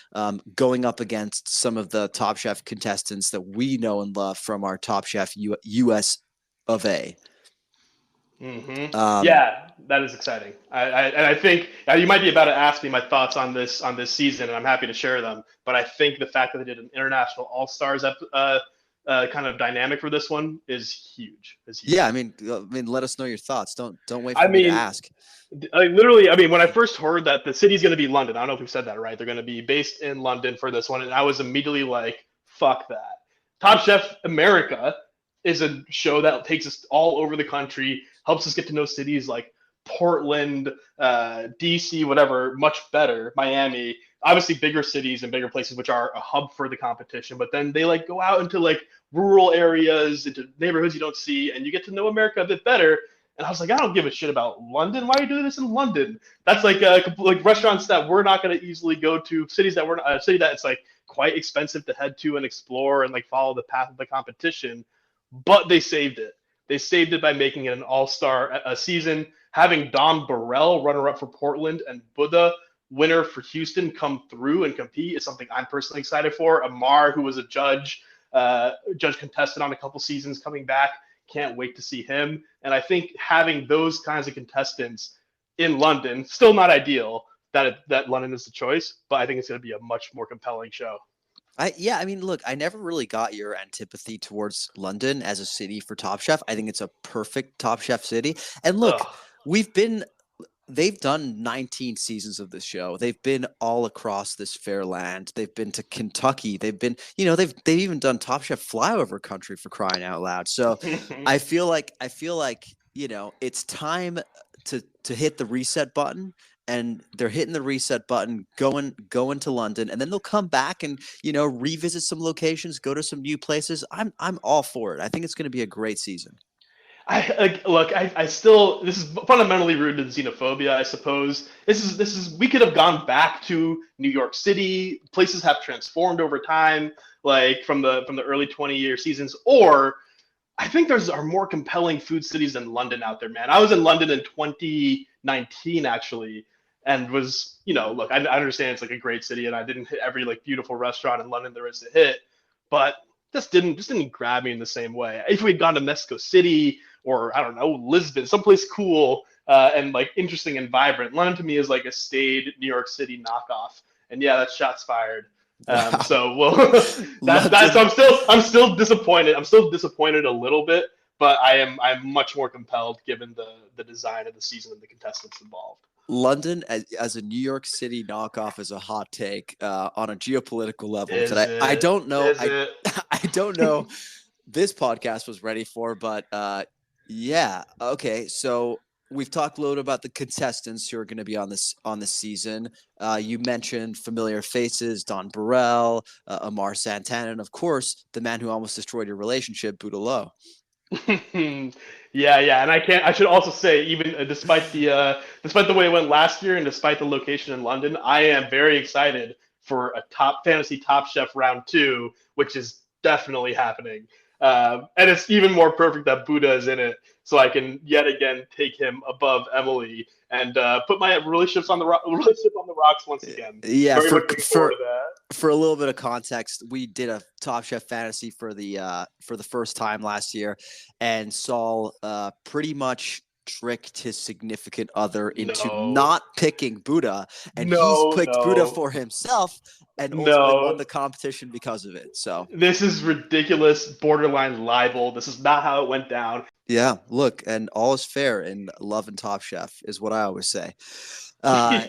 going up against some of the Top Chef contestants that we know and love from our Top Chef US of A. Yeah, that is exciting. I think you might be about to ask me my thoughts on this season, and I'm happy to share them. But I think the fact that they did an international All Stars kind of dynamic for this one is huge. Yeah, I mean, let us know your thoughts. Don't wait for me to ask. Literally, when I first heard that the city's going to be London, I don't know if we said that right. They're going to be based in London for this one, and I was immediately like, "Fuck that!" Top Chef America is a show that takes us all over the country, helps us get to know cities like Portland, DC, whatever, much better. Miami, obviously bigger cities and bigger places, which are a hub for the competition. But then they like go out into like rural areas, into neighborhoods you don't see, and you get to know America a bit better. And I was like, I don't give a shit about London. Why are you doing this in London? That's like restaurants that we're not going to easily go to, cities that a city that it's like quite expensive to head to and explore and like follow the path of the competition. But they saved it. They saved it by making it an all-star season, having Dom Burrell, runner-up for Portland, and Buddha, winner for Houston, come through and compete is something I'm personally excited for. Amar, who was a judge contestant on a couple seasons, coming back. Can't wait to see him. And I think having those kinds of contestants in London, still not ideal that London is the choice, but I think it's going to be a much more compelling show. I mean, look, I never really got your antipathy towards London as a city for Top Chef. I think it's a perfect Top Chef city. And look, they've done 19 seasons of this show. They've been all across this fair land. They've been to Kentucky. They've been, they've even done Top Chef flyover country, for crying out loud. So I feel like, it's time to hit the reset button. And they're hitting the reset button, going to London, and then they'll come back and revisit some locations, go to some new places. I'm all for it. I think it's going to be a great season. I still, this is fundamentally rooted in xenophobia, I suppose. This is we could have gone back to New York City. Places have transformed over time, like from the early 20-year seasons, or I think are more compelling food cities than London out there, man. I was in London in 2019 actually. And was, I understand it's like a great city, and I didn't hit every like beautiful restaurant in London there is to hit, but just didn't grab me in the same way. If we had gone to Mexico City or I don't know, Lisbon, someplace cool and like interesting and vibrant, London to me is like a staid New York City knockoff. And yeah, that's shots fired. Wow. So well, that's London. I'm still disappointed. I'm still disappointed a little bit, but I'm much more compelled given the design of the season and the contestants involved. London as a New York City knockoff is a hot take on a geopolitical level Is that I it? don't know. Is it? I don't know this podcast was ready for, but yeah. Okay. So we've talked a little about the contestants who are going to be on this season. You mentioned familiar faces, Don Burrell, Amar Santana, and of course, the man who almost destroyed your relationship, Buddha Lowe. Yeah, and I should also say, even despite the way it went last year, and despite the location in London, I am very excited for a top fantasy Top Chef round two, which is definitely happening. And it's even more perfect that Buddha is in it, so I can yet again take him above Emily and put my relationship on the rocks once again. Yeah, Very much looking forward to that. for a little bit of context, we did a Top Chef fantasy for the first time last year, and Saul pretty much tricked his significant other into No, not picking Buddha, and he's no, picked Buddha no, for himself, and ultimately won no. the competition because of it. So This is ridiculous, borderline libel. This is not how it went down. yeah, look, and all is fair in love and Top Chef is what I always say. Uh,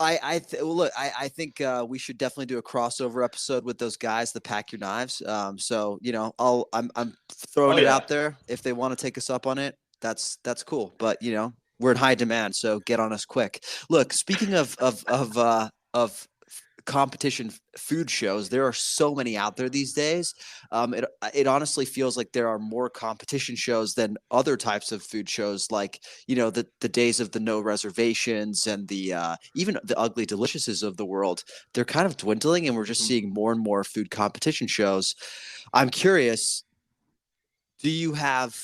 I think we should definitely do a crossover episode with those guys, the Pack Your Knives. So I'm Oh throwing it yeah. out there. If they want to take us up on it, that's cool. But we're in high demand, so get on us quick. Look, speaking of competition food shows, there are so many out there these days. It honestly feels like there are more competition shows than other types of food shows, like the days of the no reservations and the even the ugly deliciouses of the world. They're kind of dwindling, and we're just Mhm. seeing more and more food competition shows. I'm curious, do you have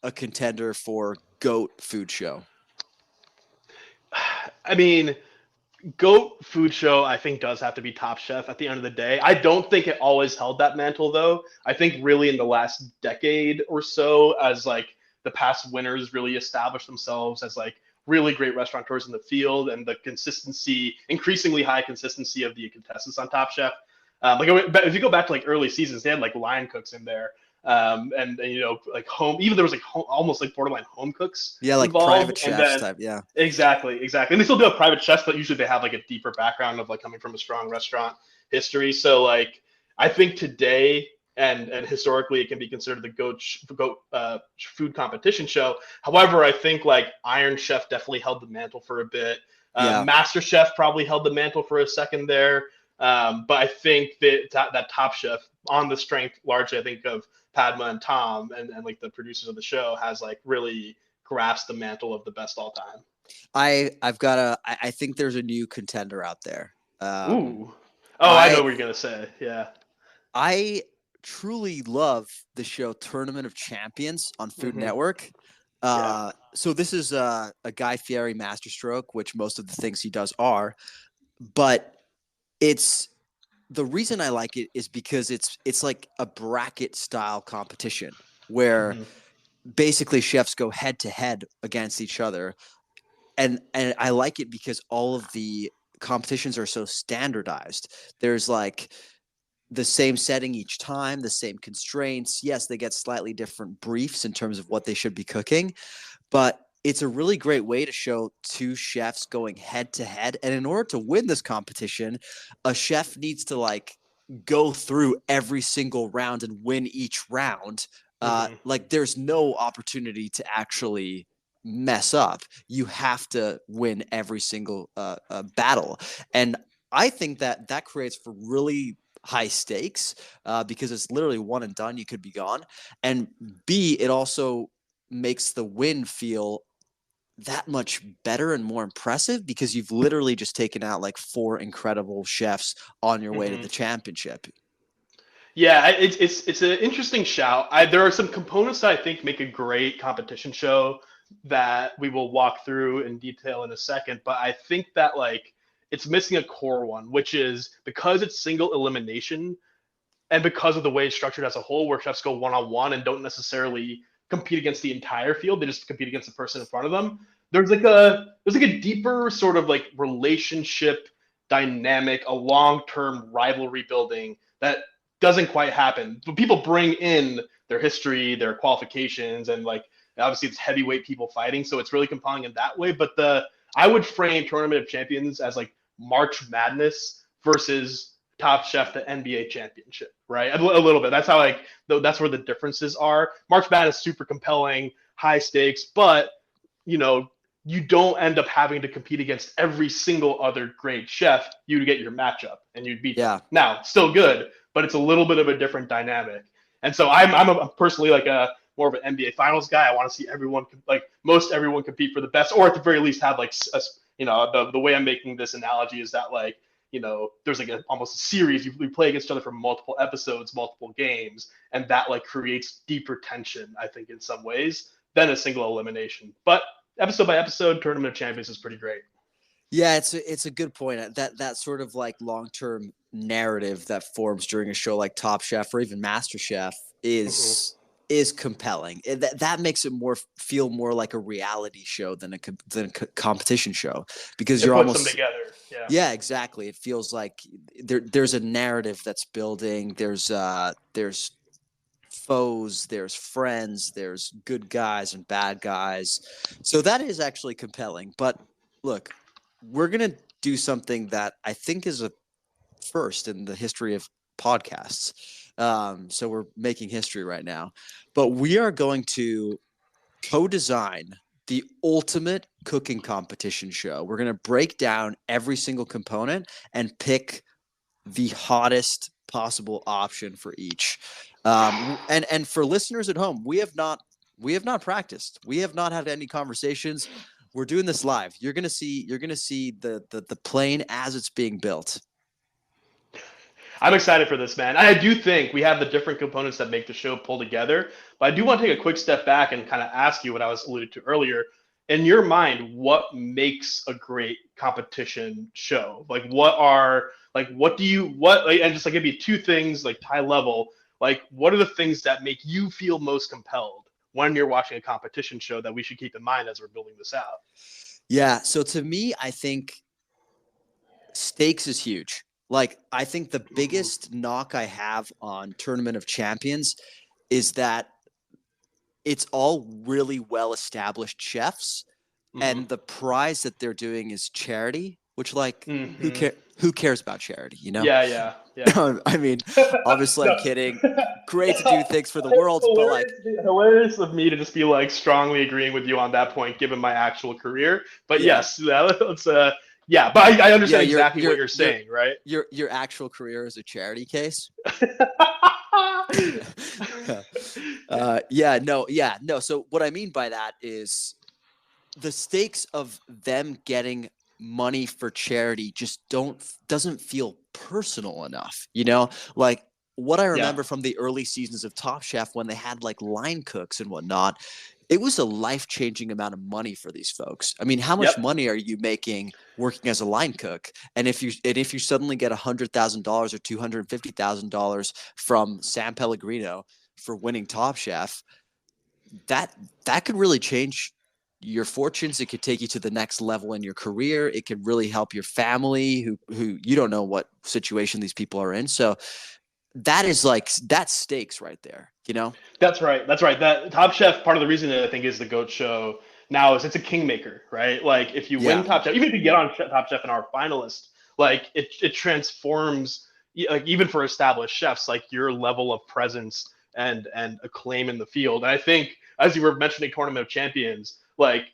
a contender for GOAT food show? I mean, GOAT food show, I think, does have to be Top Chef at the end of the day. I don't think it always held that mantle, though. I think really in the last decade or so, as like the past winners really established themselves as like really great restaurateurs in the field, and the consistency, increasingly high consistency of the contestants on Top Chef. But if you go back to like early seasons, they had like line cooks in there, and like even there was like almost like borderline home cooks Yeah, like involved, private and chefs then type. Yeah. exactly. And they still do have private chefs, but usually they have like a deeper background of like coming from a strong restaurant history. So like I think today and historically it can be considered the goat food competition show. However, I think like Iron Chef definitely held the mantle for a bit. Yeah. Master Chef probably held the mantle for a second there. But I think that Top Chef, on the strength largely, I think, of Padma and Tom and like the producers of the show, has like really grasped the mantle of the best all time. I think there's a new contender out there. Ooh. Oh, I know I what you're gonna say. Yeah. I truly love the show Tournament of Champions on Food Hmm. Network. Yeah. So this is a Guy Fieri masterstroke, which most of the things he does are, but it's the reason I like it is because it's like a bracket style competition where Hmm. basically chefs go head to head against each other, and I like it because all of the competitions are so standardized. There's like the same setting each time, the same constraints. Yes, they get slightly different briefs in terms of what they should be cooking, but it's a really great way to show two chefs going head to head. And in order to win this competition, a chef needs to like go through every single round and win each round. Hmm. Like there's no opportunity to actually mess up. You have to win every single battle. And I think that creates for really high stakes because it's literally one and done. You could be gone. And B, it also makes the win feel that much better and more impressive because you've literally just taken out like four incredible chefs on your way to Hmm. the championship. Yeah, it's an interesting shout. There are some components that I think make a great competition show that we will walk through in detail in a second. But I think that like it's missing a core one, which is because it's single elimination. and because of the way it's structured as a whole, where chefs go one-on-one and don't necessarily compete against the entire field, they just compete against the person in front of them. There's like a deeper sort of like relationship dynamic, a long-term rivalry building that doesn't quite happen. But people bring in their history, their qualifications, and like obviously it's heavyweight people fighting, so it's really compelling in that way. But I would frame Tournament of Champions as like March Madness versus Top Chef, the NBA championship, right? A little bit. That's how that's where the differences are. March Madness super compelling, high stakes, but you don't end up having to compete against every single other great chef. You get your matchup and you'd beat them. Now, still good, but it's a little bit of a different dynamic. And so I'm personally like more of an NBA Finals guy. I want to see everyone, like most everyone, compete for the best, or at the very least have like the way I'm making this analogy is that like there's like almost a series. We play against each other for multiple episodes, multiple games, and that like creates deeper tension, I think, in some ways than a single elimination. But episode by episode, Tournament of Champions is pretty great. Yeah, it's a good point. That sort of like long-term narrative that forms during a show like Top Chef or even Master Chef is compelling. That makes it feel more like a reality show than a competition show, because you're almost them together. Yeah, exactly. It feels like there's a narrative that's building. There's foes, there's friends, there's good guys and bad guys. So that is actually compelling. But look, we're going to do something that I think is a first in the history of podcasts. So we're making history right now. But we are going to co-design the ultimate cooking competition show. We're going to break down every single component and pick the hottest possible option for each. And for listeners at home, we have not practiced. We have not had any conversations. We're doing this live. You're gonna see the plane as it's being built. I'm excited for this, man. I do think we have the different components that make the show pull together. But I do want to take a quick step back and kind of ask you what I was alluded to earlier. In your mind, what makes a great competition show? Like, and just like maybe two things, like high level, like what are the things that make you feel most compelled when you're watching a competition show that we should keep in mind as we're building this out? Yeah. So to me, I think stakes is huge. Like, I think the biggest knock I have on Tournament of Champions is that it's all really well-established chefs, and the prize that they're doing is charity, which like, who cares about charity, Yeah. I mean, obviously I'm kidding. Great to do things for the world, but like, hilarious of me to just be like strongly agreeing with you on that point, given my actual career. But yes, let's yeah, but I understand exactly what you're saying, right? Your actual career is a charity case. No. So what I mean by that is the stakes of them getting money for charity just doesn't feel personal enough, like what I remember from the early seasons of Top Chef, when they had like line cooks and whatnot, it was a life-changing amount of money for these folks. I mean, how much money are you making working as a line cook? And if you suddenly get $100,000 or $250,000 from San Pellegrino for winning Top Chef, that could really change your fortunes. It could take you to the next level in your career. It could really help your family, who you don't know what situation these people are in. So that's stakes right there, That's right. That Top Chef, part of the reason that I think is the GOAT show now is it's a kingmaker, right? Like if you win Top Chef, even if you get on Top Chef and are a finalist, like it transforms, like even for established chefs, like your level of presence and acclaim in the field. And I think, as you were mentioning Tournament of Champions, like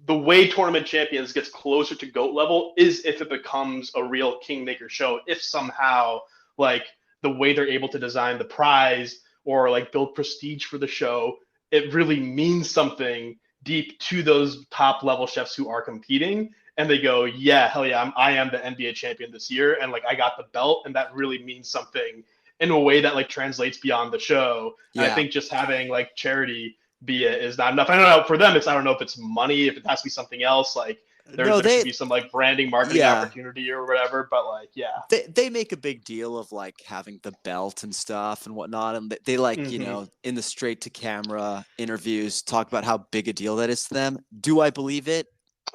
the way Tournament Champions gets closer to GOAT level is if it becomes a real kingmaker show, if somehow like the way they're able to design the prize or like build prestige for the show, it really means something deep to those top level chefs who are competing. And they go, yeah, hell yeah, I am the NBA champion this year. And like, I got the belt. And that really means something in a way that like translates beyond the show. Yeah. And I think just having like charity be it is not enough. I don't know, for them, I don't know if it's money, if it has to be something else. Like No, there should be some like branding marketing yeah, opportunity or whatever. But like, yeah. they make a big deal of like having the belt and stuff and whatnot, and they like, you Hmm. know, in the straight to camera interviews talk about how big a deal that is to them. Do I believe it?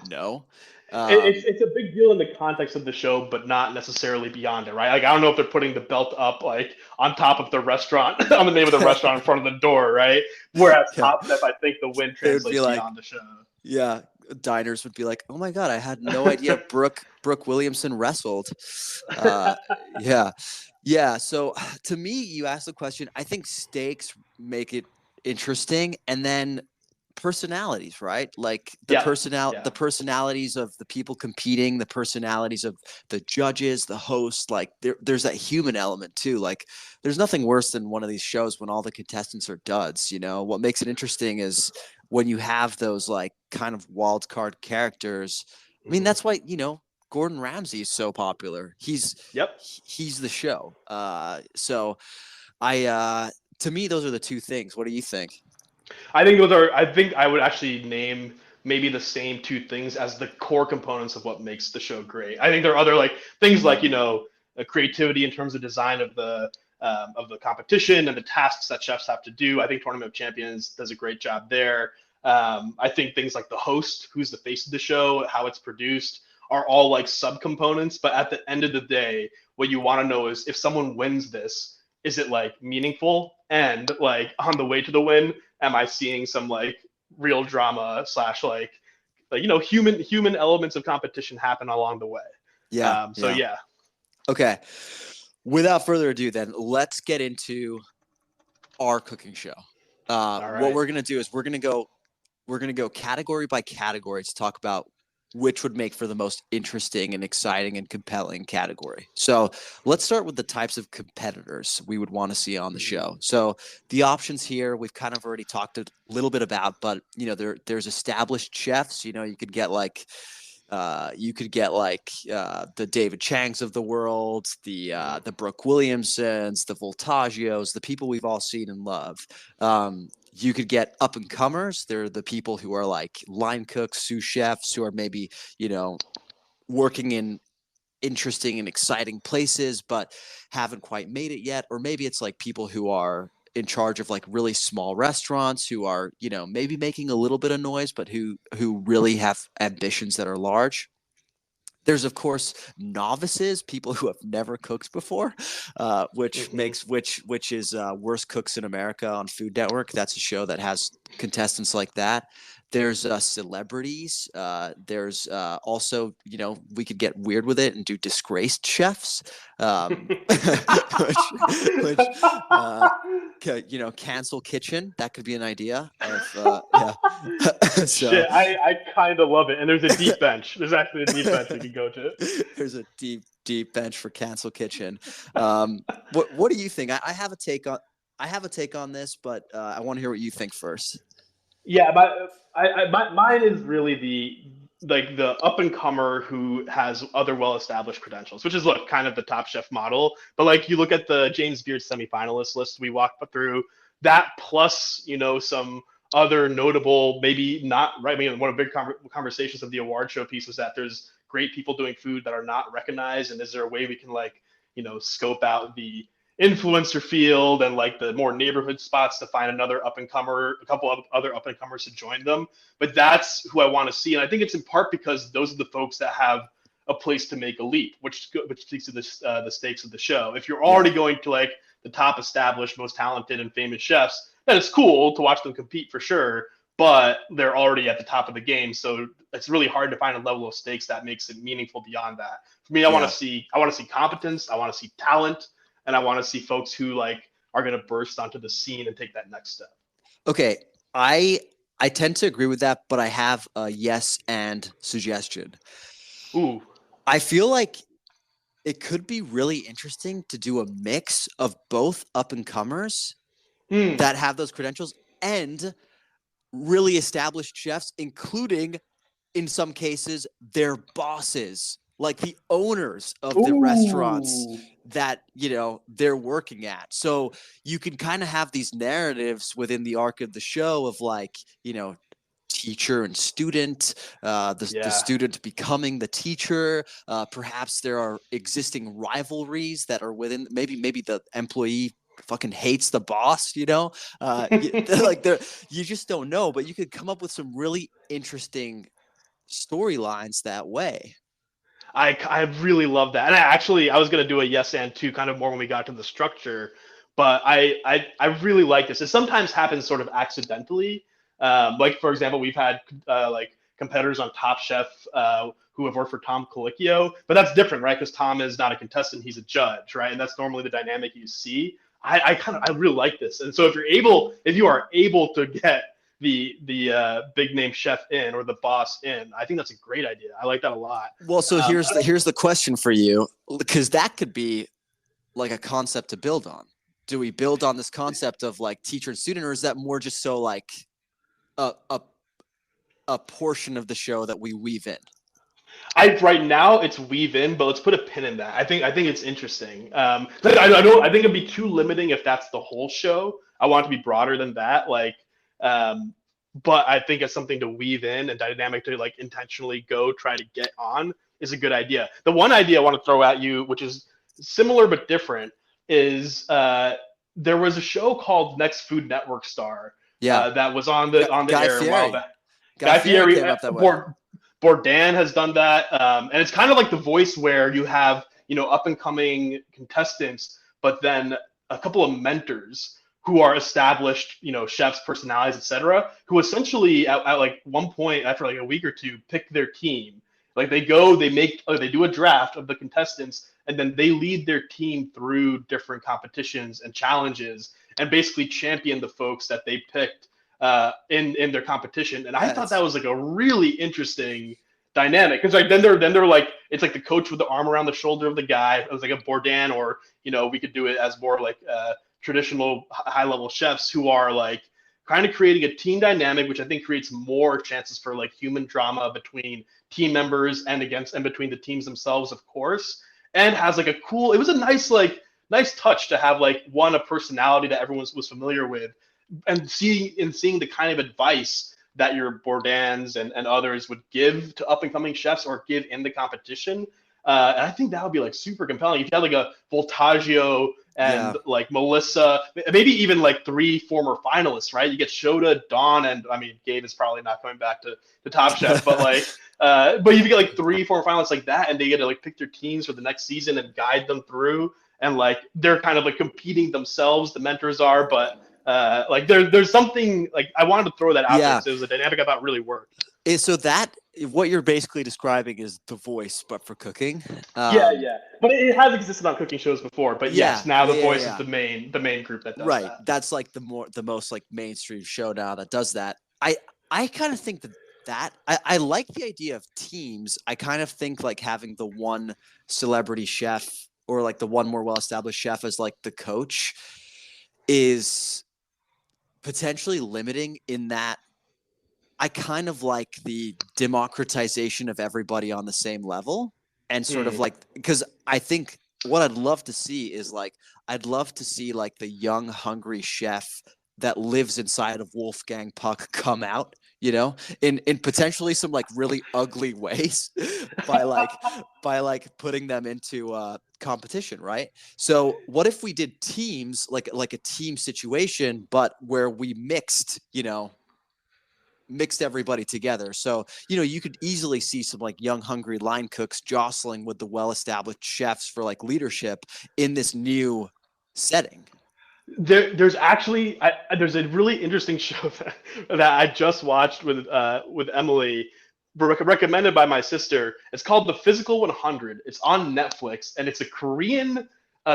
No. It's a big deal in the context of the show, but not necessarily beyond it, right? Like I don't know if they're putting the belt up like on top of the restaurant on the name of the restaurant in front of the door, right? Whereas Yeah, Top Chef, I think the win they would be translates like, beyond the show. yeah, diners would be like, oh my god, I had no idea Brooke Williamson wrestled. Uh, yeah, yeah. So to me, you asked the question. I think stakes make it interesting, and then personalities, right? Like Yeah, the yeah. personalities of the people competing, the personalities of the judges, the hosts. Like there's that human element too. Like there's nothing worse than one of these shows when all the contestants are duds. You know what makes it interesting is when you have those like kind of wild card characters. I mean, Hmm. that's why, you know, Gordon Ramsay is so popular. Yep. He's the show. So I to me those are the two things. What do you think? I think those are. I think I would actually name maybe the same two things as the core components of what makes the show great. I think there are other like things like creativity in terms of design of the competition and the tasks that chefs have to do. I think Tournament of Champions does a great job there. I think things like the host, who's the face of the show, how it's produced, are all like subcomponents. But at the end of the day, what you want to know is if someone wins this, is it like meaningful? And like on the way to the win, am I seeing some like real drama slash human elements of competition happen along the way? Yeah, So yeah. yeah. Okay. Without further ado, then let's get into our cooking show. All What right. we're gonna do is we're gonna go category by category to talk about which would make for the most interesting and exciting and compelling category. So let's start with the types of competitors we would want to see on the show. So the options here we've kind of already talked a little bit about, but you know there's established chefs. You know you could get like the David Changs of the world, the Brooke Williamsons, the Voltagios, the people we've all seen and love. You could get up and comers. They're the people who are like line cooks, sous chefs, who are maybe working in interesting and exciting places, but haven't quite made it yet. Or maybe it's like people who are in charge of like really small restaurants who are, maybe making a little bit of noise, but who really have ambitions that are large. There's of course novices, people who have never cooked before, which Hmm. makes which is Worst Cooks in America on Food Network. That's a show that has contestants like that. There's celebrities. There's also, we could get weird with it and do disgraced chefs, which cancel kitchen. That could be an idea of yeah. So Shit, I kind of love it. And there's a deep bench. There's actually a deep bench we can go to. there's a deep bench for cancel kitchen. What do you think? I have a take on this, but I want to hear what you think first. Yeah, mine is really the up and comer who has other well established credentials, which is look kind of the Top Chef model. But like you look at the James Beard semifinalist list we walked through, that plus some other notable, maybe not right. I mean, one of the big conversations of the award show piece was that there's great people doing food that are not recognized, and is there a way we can like scope out the influencer field and like the more neighborhood spots to find another up and comer, a couple of other up and comers to join them. But that's who I want to see, and I think it's in part because those are the folks that have a place to make a leap, which speaks to the stakes of the show. If you're already going to like the top established, most talented and famous chefs, then it's cool to watch them compete for sure. But they're already at the top of the game, so it's really hard to find a level of stakes that makes it meaningful beyond that. For me, I want to see competence, I want to see talent, and I want to see folks who like are going to burst onto the scene and take that next step. Okay, I tend to agree with that, but I have a yes and suggestion. Ooh. I feel like it could be really interesting to do a mix of both up and comers that have those credentials and really established chefs, including in some cases their bosses, like the owners of the restaurants that they're working at. So you can kind of have these narratives within the arc of the show of like teacher and student, the student becoming the teacher. Perhaps there are existing rivalries that are within. Maybe the employee fucking hates the boss. You know, like you just don't know. But you could come up with some really interesting storylines that way. I really love that. And I was going to do a yes and two kind of more when we got to the structure, but I really like this. It sometimes happens sort of accidentally. Like, for example, we've had like competitors on Top Chef who have worked for Tom Colicchio, but that's different, right? Because Tom is not a contestant, he's a judge, right? And that's normally the dynamic you see. I really like this. And so if you are able to get the big name chef in or the boss in, I think that's a great idea. I like that a lot. Well, so here's the question for you, because that could be like a concept to build on. Do we build on this concept of like teacher and student, or is that more just so like a portion of the show that we weave in? Right now it's weave in, but let's put a pin in that. I think it's interesting. I think it'd be too limiting if that's the whole show. I want it to be broader than that. Like, but I think it's something to weave in and dynamic to like intentionally go try to get on is a good idea. The one idea I want to throw at you, which is similar but different, is there was a show called Next Food Network Star. That was on the air a while back. Guy Fieri came up that way. Bourdain has done that, and it's kind of like The Voice, where you have up and coming contestants, but then a couple of mentors who are established, chefs, personalities, etc., who essentially at like one point after like a week or two pick their team. Like they do a draft of the contestants, and then they lead their team through different competitions and challenges, and basically champion the folks that they picked in their competition. And I thought that was like a really interesting dynamic, because like then they're like, it's like the coach with the arm around the shoulder of the guy. It was like a Bourdain, or we could do it as more like traditional high level chefs who are like kind of creating a team dynamic, which I think creates more chances for like human drama between team members and between the teams themselves, of course. And has like it was a nice touch to have like a personality that everyone was familiar with, and seeing the kind of advice that your Bourdains and others would give to up and coming chefs or give in the competition. And I think that would be like super compelling. If you had like a Voltaggio and like Melissa, maybe even like 3 former finalists, right? You get Shota, Dawn, and I mean, Gabe is probably not coming back to Top Chef, but like, but you get like 3 former finalists like that, and they get to like pick their teams for the next season and guide them through. And like, they're kind of like competing themselves, the mentors are, but like there's something like I wanted to throw that out there. So it was a dynamic I thought really worked. So that what you're basically describing is The Voice, but for cooking. Yeah. But it has existed on cooking shows before. But yes, now The Voice is the main group that does that. Right. That's like the most like mainstream show now that does that. I kind of think that I like the idea of teams. I kind of think like having the one celebrity chef or like the one more well-established chef as like the coach is potentially limiting, in that I kind of like the democratization of everybody on the same level, and sort of like, because I think what I'd love to see is like, I'd love to see like the young, hungry chef that lives inside of Wolfgang Puck come out, in potentially some like really ugly ways by putting them into competition, right? So what if we did teams, like a team situation, but where we mixed everybody together? So you could easily see some like young, hungry line cooks jostling with the well-established chefs for like leadership in this new setting. There's actually there's a really interesting show that I just watched with Emily, recommended by my sister. It's called The Physical 100. It's on Netflix, and it's a Korean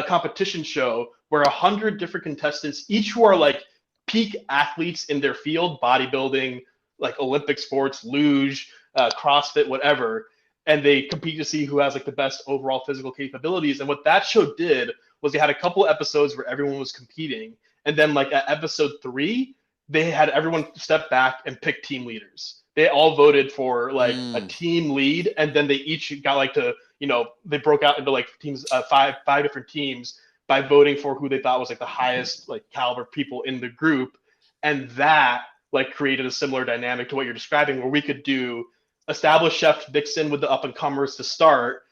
competition show where 100 different contestants, each who are like peak athletes in their field, bodybuilding, like Olympic sports, luge, CrossFit, whatever, and they compete to see who has like the best overall physical capabilities. And what that show did was they had a couple episodes where everyone was competing, and then like at episode 3, they had everyone step back and pick team leaders. They all voted for like a team lead, and then they each got like to, they broke out into like teams, five different teams, by voting for who they thought was like the highest like caliber people in the group. And that like created a similar dynamic to what you're describing, where we could do established chef mix in with the up and comers to start,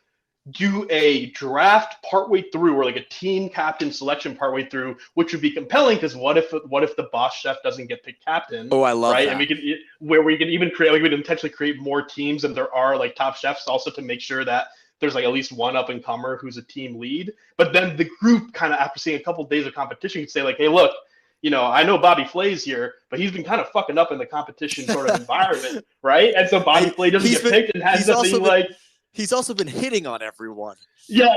do a draft partway through, or like a team captain selection partway through, which would be compelling because what if the boss chef doesn't get picked captain? Oh, I love right? that. And we could where we could even create, like, we could intentionally create more teams, and there are like top chefs also to make sure that there's like at least one up and comer who's a team lead. But then the group kind of, after seeing a couple of days of competition, could say like, hey, look, I know Bobby Flay's here, but he's been kind of fucking up in the competition sort of environment, right? And so Bobby Flay doesn't get picked and ends up being like. He's also been hitting on everyone. Yeah.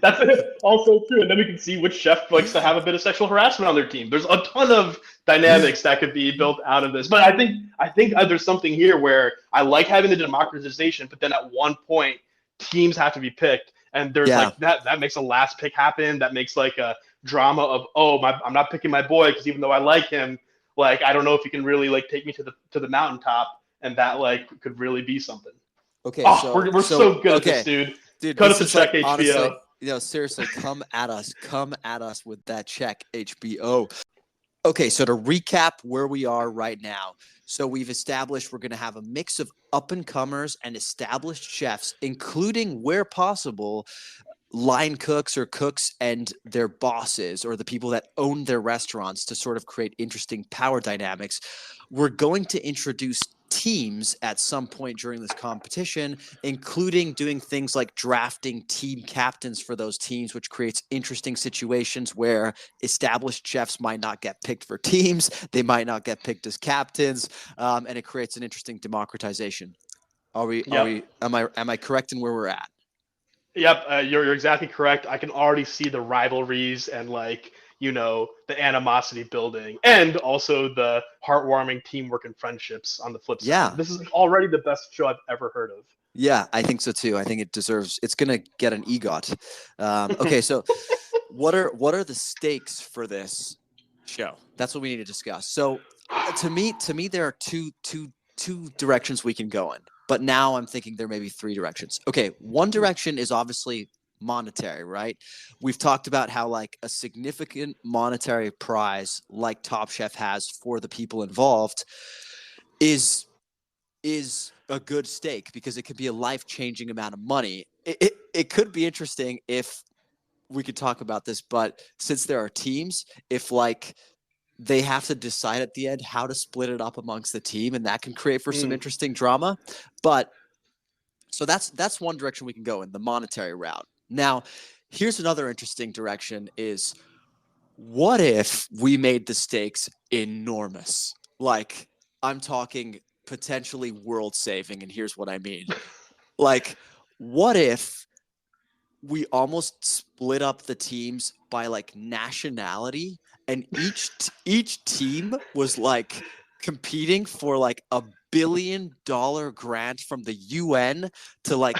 That's also true. And then we can see which chef likes to have a bit of sexual harassment on their team. There's a ton of dynamics that could be built out of this. But I think there's something here where I like having the democratization, but then at one point, teams have to be picked. And there's like that makes a last pick happen. That makes like a drama of, I'm not picking my boy because even though I like him, like, I don't know if he can really like take me to the mountaintop. And that like could really be something. Okay, we're so good at this, dude. Cut us a check, HBO. Honestly, seriously, come at us with that check, HBO. Okay, so to recap where we are right now. So we've established we're going to have a mix of up-and-comers and established chefs, including, where possible, line cooks or cooks and their bosses or the people that own their restaurants, to sort of create interesting power dynamics. We're going to introduce teams at some point during this competition, including doing things like drafting team captains for those teams, which creates interesting situations where established chefs might not get picked for teams. They might not get picked as captains. And it creates an interesting democratization. Am I correct in where we're at? Yep. You're exactly correct. I can already see the rivalries and like, the animosity building, and also the heartwarming teamwork and friendships on the flip side. Yeah. This is already the best show I've ever heard of. Yeah, I think so too. I think it's going to get an EGOT. Okay, so what are the stakes for this show? That's what we need to discuss. So to me, there are two directions we can go in. But now I'm thinking there may be three directions. Okay, one direction is obviously monetary, right? We've talked about how like a significant monetary prize like Top Chef has for the people involved is a good stake, because it could be a life-changing amount of money. It could be interesting if we could talk about this, but since there are teams, if like they have to decide at the end how to split it up amongst the team, and that can create for some interesting drama. But so that's one direction we can go in, the monetary route. Now, here's another interesting direction is, what if we made the stakes enormous? Like, I'm talking potentially world saving, and here's what I mean. Like, what if we almost split up the teams by like nationality, and each team was like competing for like $1 billion grant from the UN to like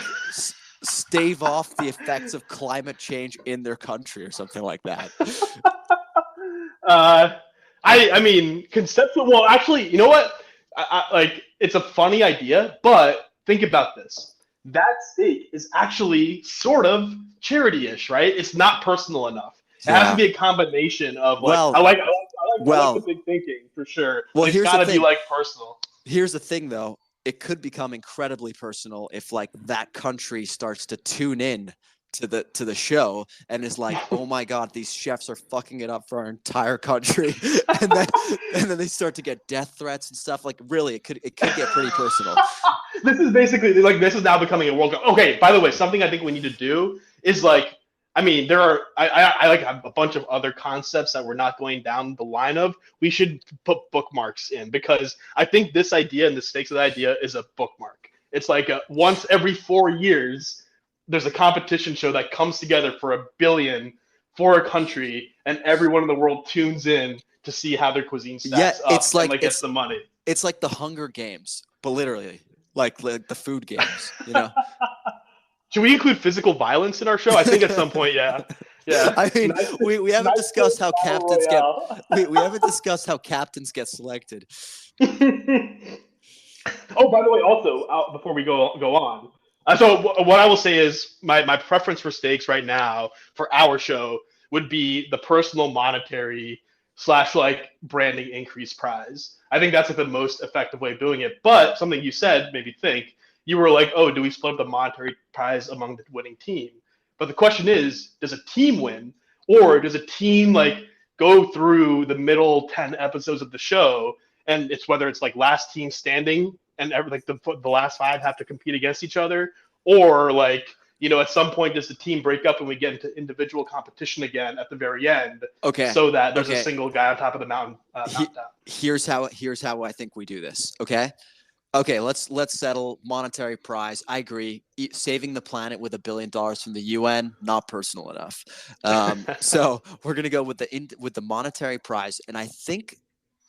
stave off the effects of climate change in their country or something like that. I mean, conceptual. Well, actually, you know what? Like, it's a funny idea, but think about this. That stake is actually sort of charity-ish, right? It's not personal enough. It has to be a combination of like. I like the big thinking for sure. Well, it's got to be like personal. Here's the thing, though. It could become incredibly personal if like that country starts to tune in to the show and is like, oh my God, these chefs are fucking it up for our entire country, and then they start to get death threats and stuff. Like, really, it could get pretty personal. This is basically like, this is now becoming a World Cup. Okay, by the way, something I think we need to do is like, I mean, I like have a bunch of other concepts that we're not going down the line of. We should put bookmarks in, because I think this idea and the stakes of the idea is a bookmark. It's like once every 4 years, there's a competition show that comes together for $1 billion for a country, and everyone in the world tunes in to see how their cuisine stacks up and like gets the money. It's like the Hunger Games, but literally like the food games, you know. Should we include physical violence in our show? I think at some point, yeah. I mean, we haven't discussed how captains get. We haven't discussed how captains get selected. Oh, by the way, also before we go on, so what I will say is my preference for stakes right now for our show would be the personal monetary slash like branding increase prize. I think that's like the most effective way of doing it. But something you said made me think. You were like, oh, do we split up the monetary prize among the winning team? But the question is, does a team win, or does a team like go through the middle 10 episodes of the show, and it's whether it's like last team standing and like the last 5 have to compete against each other, or like, you know, at some point does the team break up and we get into individual competition again at the very end? Okay. So that there's a single guy on top of the mountain. Here's how I think we do this. Okay, let's settle monetary prize. I agree. Saving the planet with $1 billion from the UN, not personal enough. So we're gonna go with the monetary prize, and I think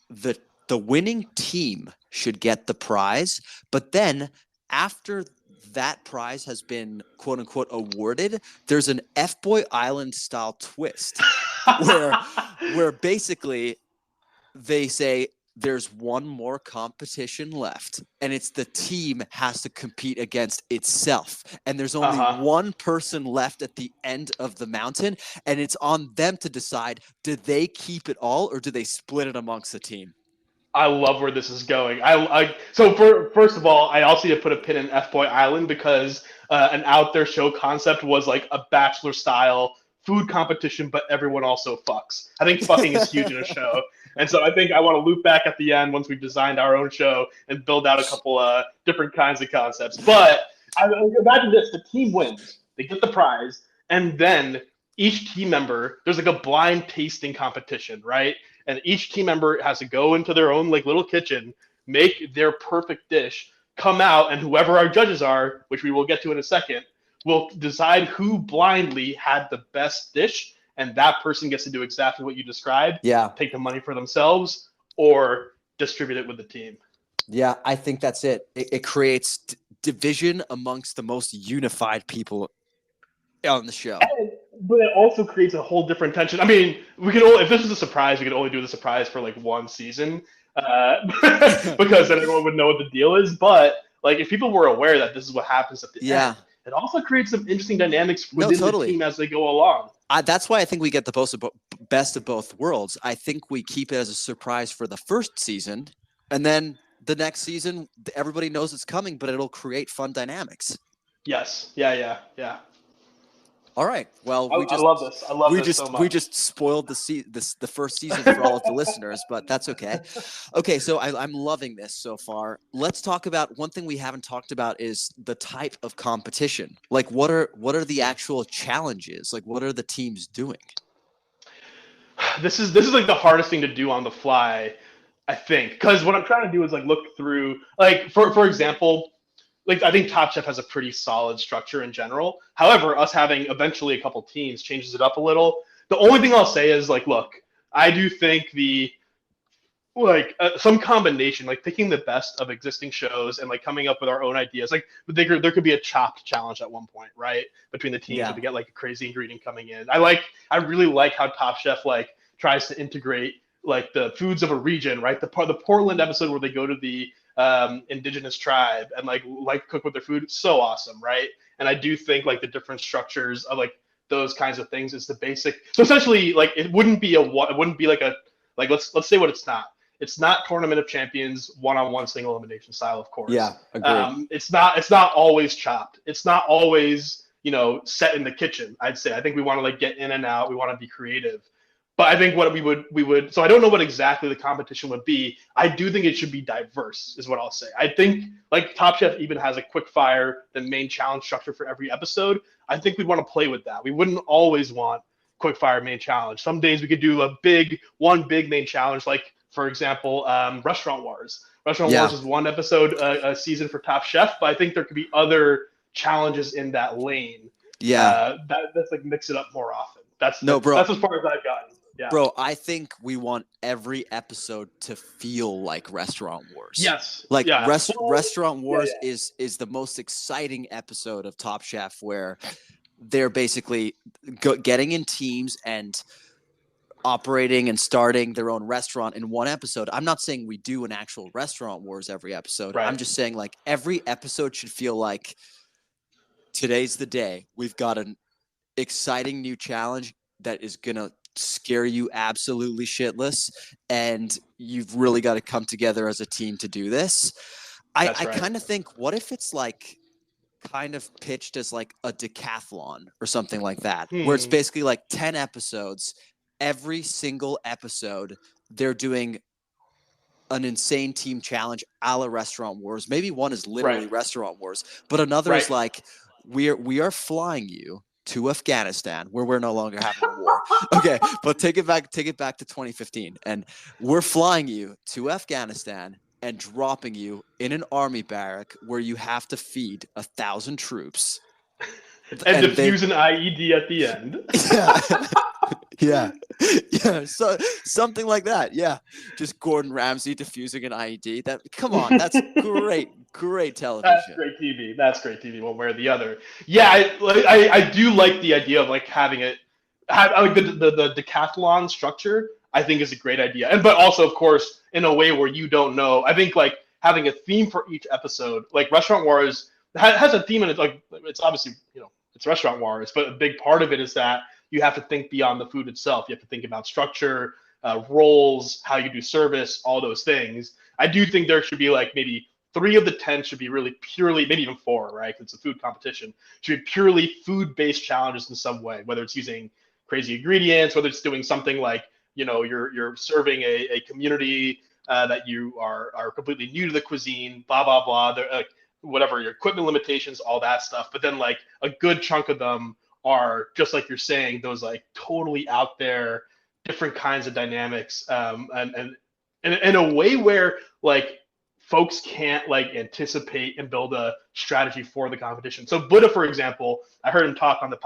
the winning team should get the prize. But then after that prize has been quote unquote awarded, there's an F-Boy Island style twist where basically they say, there's one more competition left, and it's the team has to compete against itself. And there's only one person left at the end of the mountain, and it's on them to decide, do they keep it all or do they split it amongst the team? I love where this is going. So first of all, I also need to put a pin in F-Boy Island because an out there show concept was like a Bachelor style food competition, but everyone also fucks. I think fucking is huge in a show. And so I think I want to loop back at the end once we've designed our own show and build out a couple different kinds of concepts. But imagine this, the team wins, they get the prize, and then each team member, there's like a blind tasting competition, right? And each team member has to go into their own like little kitchen, make their perfect dish, come out, and whoever our judges are, which we will get to in a second, will decide who blindly had the best dish, and that person gets to do exactly what you described. Yeah. Take the money for themselves or distribute it with the team. Yeah, I think that's it. It creates division amongst the most unified people on the show. But it also creates a whole different tension. I mean, we could only, if this was a surprise, we could only do the surprise for like one season because then everyone would know what the deal is. But like, if people were aware that this is what happens at the end, it also creates some interesting dynamics within the team as they go along. That's why I think we get the best of both worlds. I think we keep it as a surprise for the first season, and then the next season, everybody knows it's coming, but it'll create fun dynamics. Yes. Yeah. All right. Well, I love this. I love this so much. We just spoiled the first season for all of the listeners, but that's okay. Okay, so I'm loving this so far. Let's talk about one thing we haven't talked about is the type of competition. Like, what are the actual challenges? Like, what are the teams doing? This is like the hardest thing to do on the fly, I think, because what I'm trying to do is like look through, like for example. Like, I think Top Chef has a pretty solid structure in general. However, us having eventually a couple teams changes it up a little. The only thing I'll say is, like, look, I do think some combination, like picking the best of existing shows and like coming up with our own ideas. Like, there could be a chopped challenge at one point, right? Between the teams to get like a crazy ingredient coming in. I really like how Top Chef like tries to integrate like the foods of a region, right? The Portland episode where they go to the indigenous tribe and like cook with their food, so awesome, right? And I do think like the different structures of like those kinds of things is the basic. So essentially, like it wouldn't be like a let's say what it's not. It's not Tournament of Champions one-on-one single elimination style, of course. Yeah, agreed. It's not always chopped. It's not always set in the kitchen. I'd say I think we want to like get in and out. We want to be creative. But I think what we would, so I don't know what exactly the competition would be. I do think it should be diverse, is what I'll say. I think like Top Chef even has a quick fire, the main challenge structure for every episode. I think we'd want to play with that. We wouldn't always want quick fire main challenge. Some days we could do one big main challenge, like for example, Restaurant Wars. Restaurant Wars is one episode a season for Top Chef, but I think there could be other challenges in that lane. Yeah, that's like mix it up more often. That's as far as I've gotten. Yeah. Bro, I think we want every episode to feel like Restaurant Wars. Yes. Like Restaurant Wars is the most exciting episode of Top Chef where they're basically getting in teams and operating and starting their own restaurant in one episode. I'm not saying we do an actual Restaurant Wars every episode. Right. I'm just saying like every episode should feel like today's the day. We've got an exciting new challenge that is going to scare you absolutely shitless, and you've really got to come together as a team to do this. I kind of think, what if it's like kind of pitched as like a decathlon or something like that, where it's basically like 10 episodes. Every single episode, they're doing an insane team challenge a la Restaurant Wars. Maybe one is literally Restaurant Wars, but another is like, we are flying you to Afghanistan, where we're no longer having a war. Okay, but take it back to 2015, and we're flying you to Afghanistan and dropping you in an army barrack where you have to feed 1,000 troops and defuse an IED at the end. Yeah. Yeah. So something like that. Yeah. Just Gordon Ramsay diffusing an IED. Come on. That's great television. That's great TV. One way or the other. Yeah. I do like the idea of like having it, like the decathlon structure, I think is a great idea. But also, of course, in a way where you don't know, I think like having a theme for each episode, like Restaurant Wars has a theme, and it's like, it's obviously, it's Restaurant Wars, but a big part of it is that you have to think beyond the food itself. You have to think about structure, roles, how you do service, all those things. I do think there should be like maybe 3 of the 10 should be really purely, maybe even 4, right? Because it's a food competition. Should be purely food-based challenges in some way, whether it's using crazy ingredients, whether it's doing something like, you're serving a community that you are completely new to the cuisine, blah, blah, blah. Like, whatever, your equipment limitations, all that stuff. But then like a good chunk of them are, just like you're saying, those like totally out there, different kinds of dynamics, and in a way where like folks can't like anticipate and build a strategy for the competition. So Buddha, for example, I heard him talk on the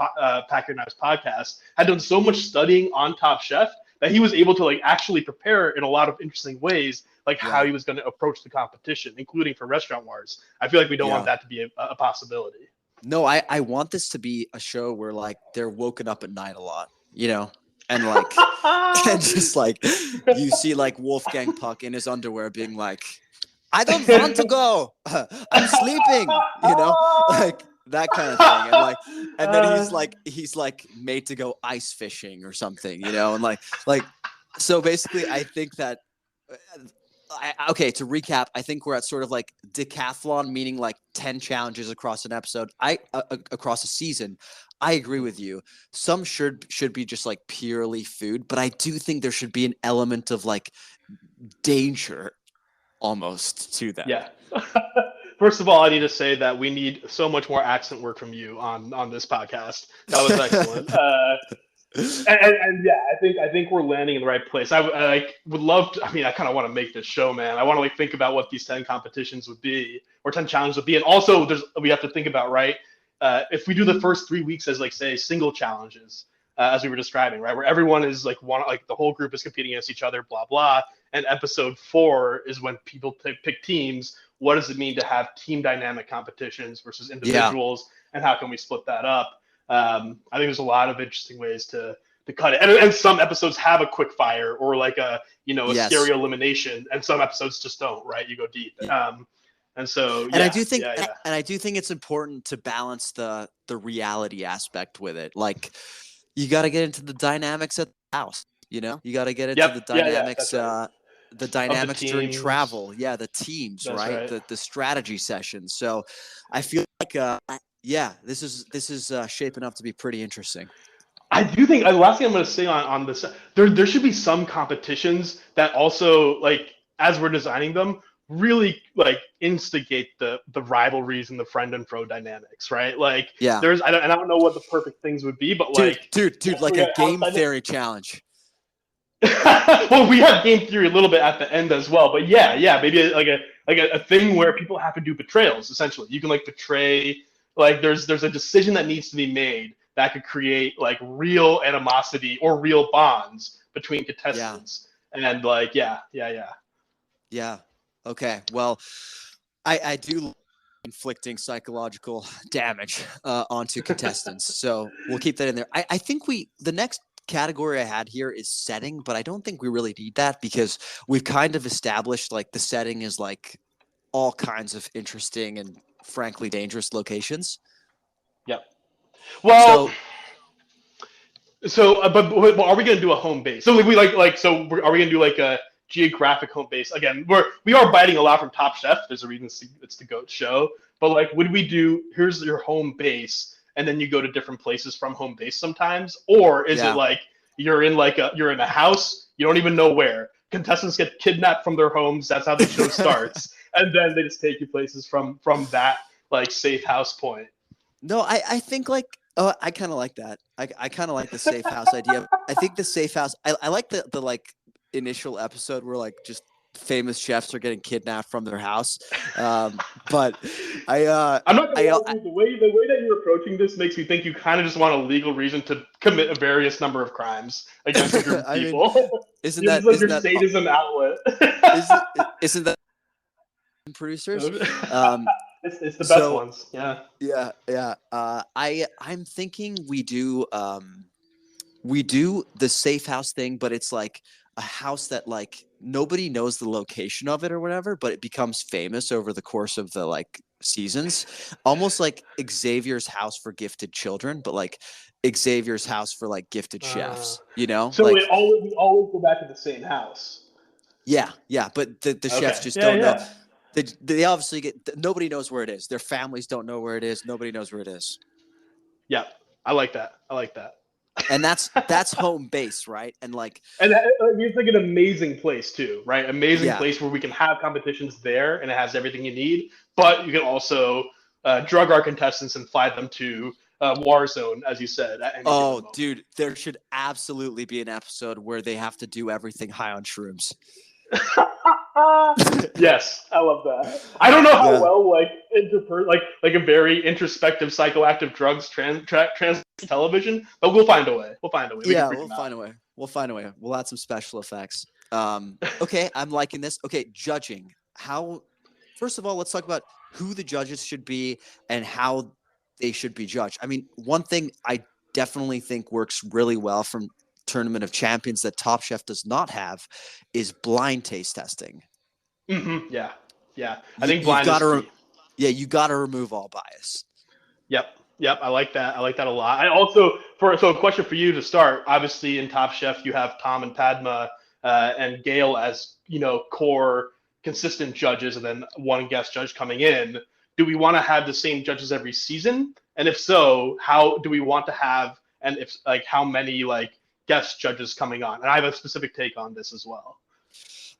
Pack Your Knives podcast, had done so much studying on Top Chef that he was able to like actually prepare in a lot of interesting ways, like how he was going to approach the competition, including for Restaurant Wars. I feel like we don't want that to be a possibility. No, I want this to be a show where like they're woken up at night a lot, and like, and just like you see like Wolfgang Puck in his underwear being like, I don't want to go, I'm sleeping, like that kind of thing. And then he's like made to go ice fishing or something, and like, so basically I think that, okay, to recap, I think we're at sort of like decathlon, meaning like 10 challenges across an episode, across a season. I agree with you. Some should be just like purely food, but I do think there should be an element of like danger almost to them. Yeah. First of all, I need to say that we need so much more accent work from you on this podcast. That was excellent. And yeah, I think we're landing in the right place. I would love to. I mean, I kind of want to make this show, man. I want to like think about what these 10 competitions would be, or 10 challenges would be, and also we have to think about, right? If we do the first 3 weeks as like say single challenges, as we were describing, right, where everyone is like the whole group is competing against each other, blah blah. And episode 4 is when people pick teams. What does it mean to have team dynamic competitions versus individuals, and how can we split that up? I think there's a lot of interesting ways to cut it, and some episodes have a quick fire or like a stereo elimination, and some episodes just don't. Right, you go deep, and so and I do think and I do think it's important to balance the reality aspect with it. Like, you got to get into the dynamics at the house. You got to get into the dynamics. The dynamics during travel, the teams, right? The strategy sessions. So I feel like this is shaping up to be pretty interesting. I do think the last thing I'm going to say on this, there should be some competitions that also, like, as we're designing them, really like instigate the rivalries and the friend and fro dynamics, right? Like, I don't know what the perfect things would be, but dude, like a game theory challenge. Well, we have game theory a little bit at the end as well, but maybe like a thing where people have to do betrayals. Essentially, you can like betray. Like, there's a decision that needs to be made that could create like real animosity or real bonds between contestants. And like, yeah. Okay. Well, I do inflicting psychological damage onto contestants, so we'll keep that in there. I think the next category I had here is setting, but I don't think we really need that because we've kind of established like the setting is like all kinds of interesting and frankly dangerous locations. Yep. Well, So, but are we going to do a home base? So we so are we going to do like a geographic home base? Again, we are biting a lot from Top Chef. There's a reason it's the GOAT show. But like, would we do, here's your home base, and then you go to different places from home base sometimes? Or is it like you're in a house, you don't even know where. Contestants get kidnapped from their homes. That's how the show starts. And then they just take you places from that like safe house point. No, I think like, oh, I kind of like that. I kind of like the safe house idea. I think the safe house. I like the like initial episode where like just famous chefs are getting kidnapped from their house. But I'm not gonna lie, the way that you're approaching this makes me think you kind of just want a legal reason to commit a various number of crimes against a group of people. Mean, isn't that like your sadism outlet? Isn't that producers? It's the best ones. Yeah. I'm thinking we do the safe house thing, but it's like a house that like nobody knows the location of it or whatever, but it becomes famous over the course of the like seasons, almost like Xavier's house for gifted children, but like Xavier's house for like gifted chefs, you know? So like, we always go back to the same house. Yeah, but the chefs just don't know. They obviously nobody knows where it is. Their families don't know where it is. Nobody knows where it is. Yeah, I like that. And that's home base, right? And it's like an amazing place too, right? Amazing place where we can have competitions there, and it has everything you need. But you can also drug our contestants and fly them to Warzone, as you said. Oh, dude, there should absolutely be an episode where they have to do everything high on shrooms. Yes, I love that. I don't know how well like a very introspective psychoactive drugs trans television, but we'll find a way. We'll find a way. We'll find a way. We'll add some special effects. Okay, I'm liking this. Okay, judging. First of all, let's talk about who the judges should be and how they should be judged. I mean, one thing I definitely think works really well from Tournament of Champions that Top Chef does not have is blind taste testing. Mm-hmm. Yeah. I think blind you got to remove all bias. Yep. I like that. A lot. I also so a question for you to start. Obviously, in Top Chef, you have Tom and Padma and Gail as core consistent judges, and then one guest judge coming in. Do we want to have the same judges every season? And if so, how do we want to have? And if how many guest judges coming on? And I have a specific take on this as well.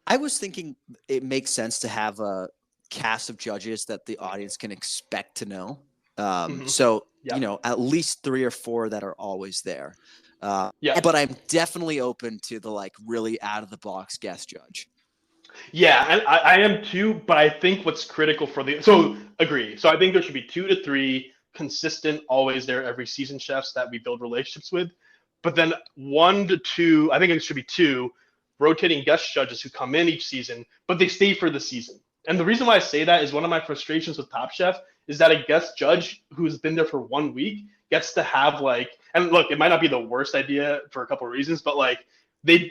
I was thinking it makes sense to have a cast of judges that the audience can expect to know. So, at least 3 or 4 that are always there. But I'm definitely open to the really out of the box guest judge. Yeah, and I am too, but I think what's critical agree. So I think there should be 2 to 3 consistent, always there every season chefs that we build relationships with. But then 1 to 2, I think it should be 2 rotating guest judges who come in each season, but they stay for the season. And the reason why I say that is one of my frustrations with Top Chef is that a guest judge who's been there for 1 week gets to have and look, it might not be the worst idea for a couple of reasons, but they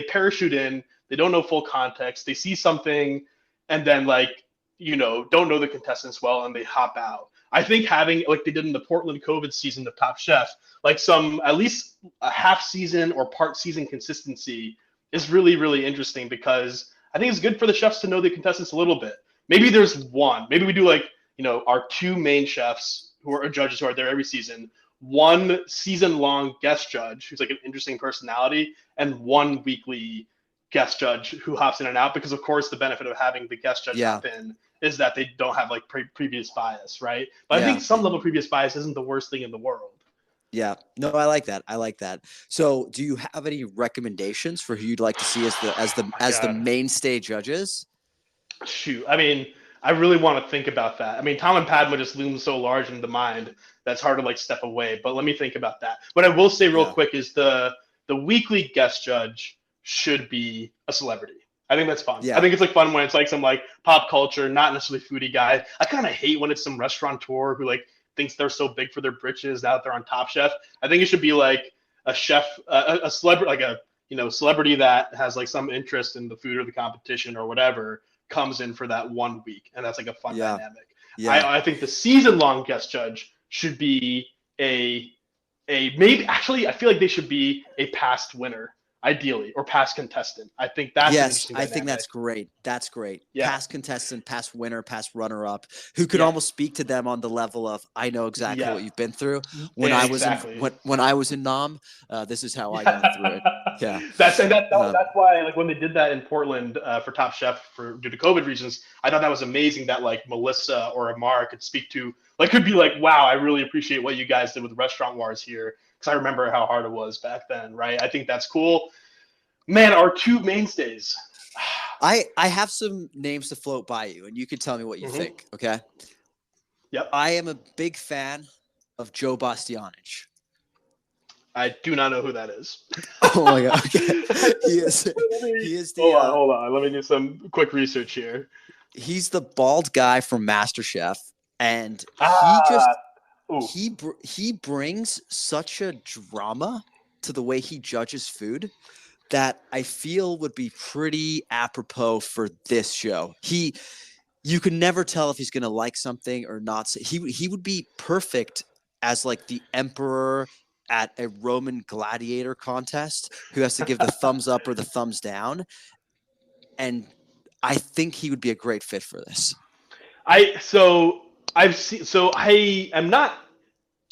parachute in, they don't know full context, they see something, and then don't know the contestants well, and they hop out. I think having they did in the Portland COVID season of Top Chef, some at least a half season or part season consistency is really, really interesting, because I think it's good for the chefs to know the contestants a little bit. Maybe there's one. Maybe we do our 2 main chefs who are judges who are there every season, 1 season-long guest judge who's an interesting personality, and 1 weekly guest judge who hops in and out, because of course the benefit of having the guest judge hop in is that they don't have previous bias, right? But I think some level of previous bias isn't the worst thing in the world. Yeah, no, I like that. So, do you have any recommendations for who you'd like to see as the mainstay judges? Shoot, I mean, I really want to think about that. I mean, Tom and Padma just loom so large in the mind that's hard to step away. But let me think about that. What I will say real quick is the weekly guest judge should be a celebrity. I think that's fun. Yeah. I think it's fun when it's some pop culture, not necessarily foodie guy. I kind of hate when it's some restaurateur who thinks they're so big for their britches now that they're on Top Chef. I think it should be a chef, a celebrity, celebrity that has some interest in the food or the competition or whatever, comes in for that 1 week, and that's a fun dynamic. I think the season-long guest judge should be a maybe actually I feel like they should be a past winner ideally or past contestant. I think that's an Yes, interesting I think dynamic. that's great. That's great. Yeah. Past contestant, past winner, past runner-up, who could Yeah. almost speak to them on the level of, I know exactly Yeah. what you've been through. When Yeah, I was in exactly. when I was in Nam, this is how I got through it. Yeah. That's Um, that's why like when they did that in Portland for Top Chef for due to COVID reasons, I thought that was amazing that like Melissa or Amar could speak to like could be like, wow, I really appreciate what you guys did with Restaurant Wars here because I remember how hard it was back then, right? I think that's cool. Man, our two mainstays. I have some names to float by you, and you can tell me what you think. Okay. Yep. I am a big fan of Joe Bastianich. I do not know who that is. Oh my god! Okay. He is the. Hold on. Let me do some quick research here. He's the bald guy from MasterChef, and he brings such a drama to the way he judges food that I feel would be pretty apropos for this show. You can never tell if he's going to like something or not. He would be perfect as like the emperor at a Roman gladiator contest who has to give the thumbs up or the thumbs down. And I think he would be a great fit for this. I am not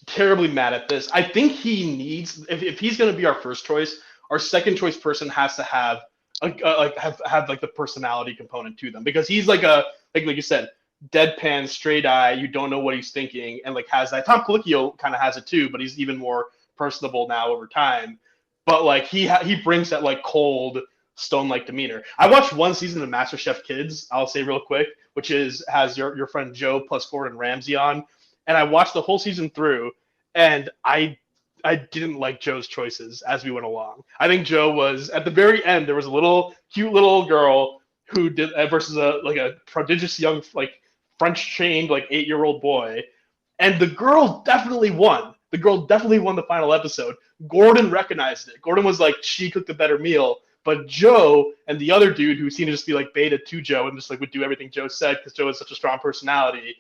terribly mad at this. I think he needs if he's going to be our first choice, our second choice person has to have have like the personality component to them because he's like like you said, deadpan, straight eye. You don't know what he's thinking, and like has that. Tom Colicchio kind of has it too, but he's even more personable now over time. But like he brings that like cold, stone-like demeanor. I watched one season of MasterChef Kids. I'll say real quick, which has your friend Joe plus Gordon Ramsay on, and I watched the whole season through, and I didn't like Joe's choices as we went along. I think Joe was at the very end. There was a cute little girl who did versus a prodigious young like French trained like 8-year-old boy, and the girl definitely won. The girl definitely won the final episode. Gordon recognized it. Gordon was like, she cooked a better meal. But Joe and the other dude who seemed to just be like beta to Joe and just like would do everything Joe said because Joe has such a strong personality,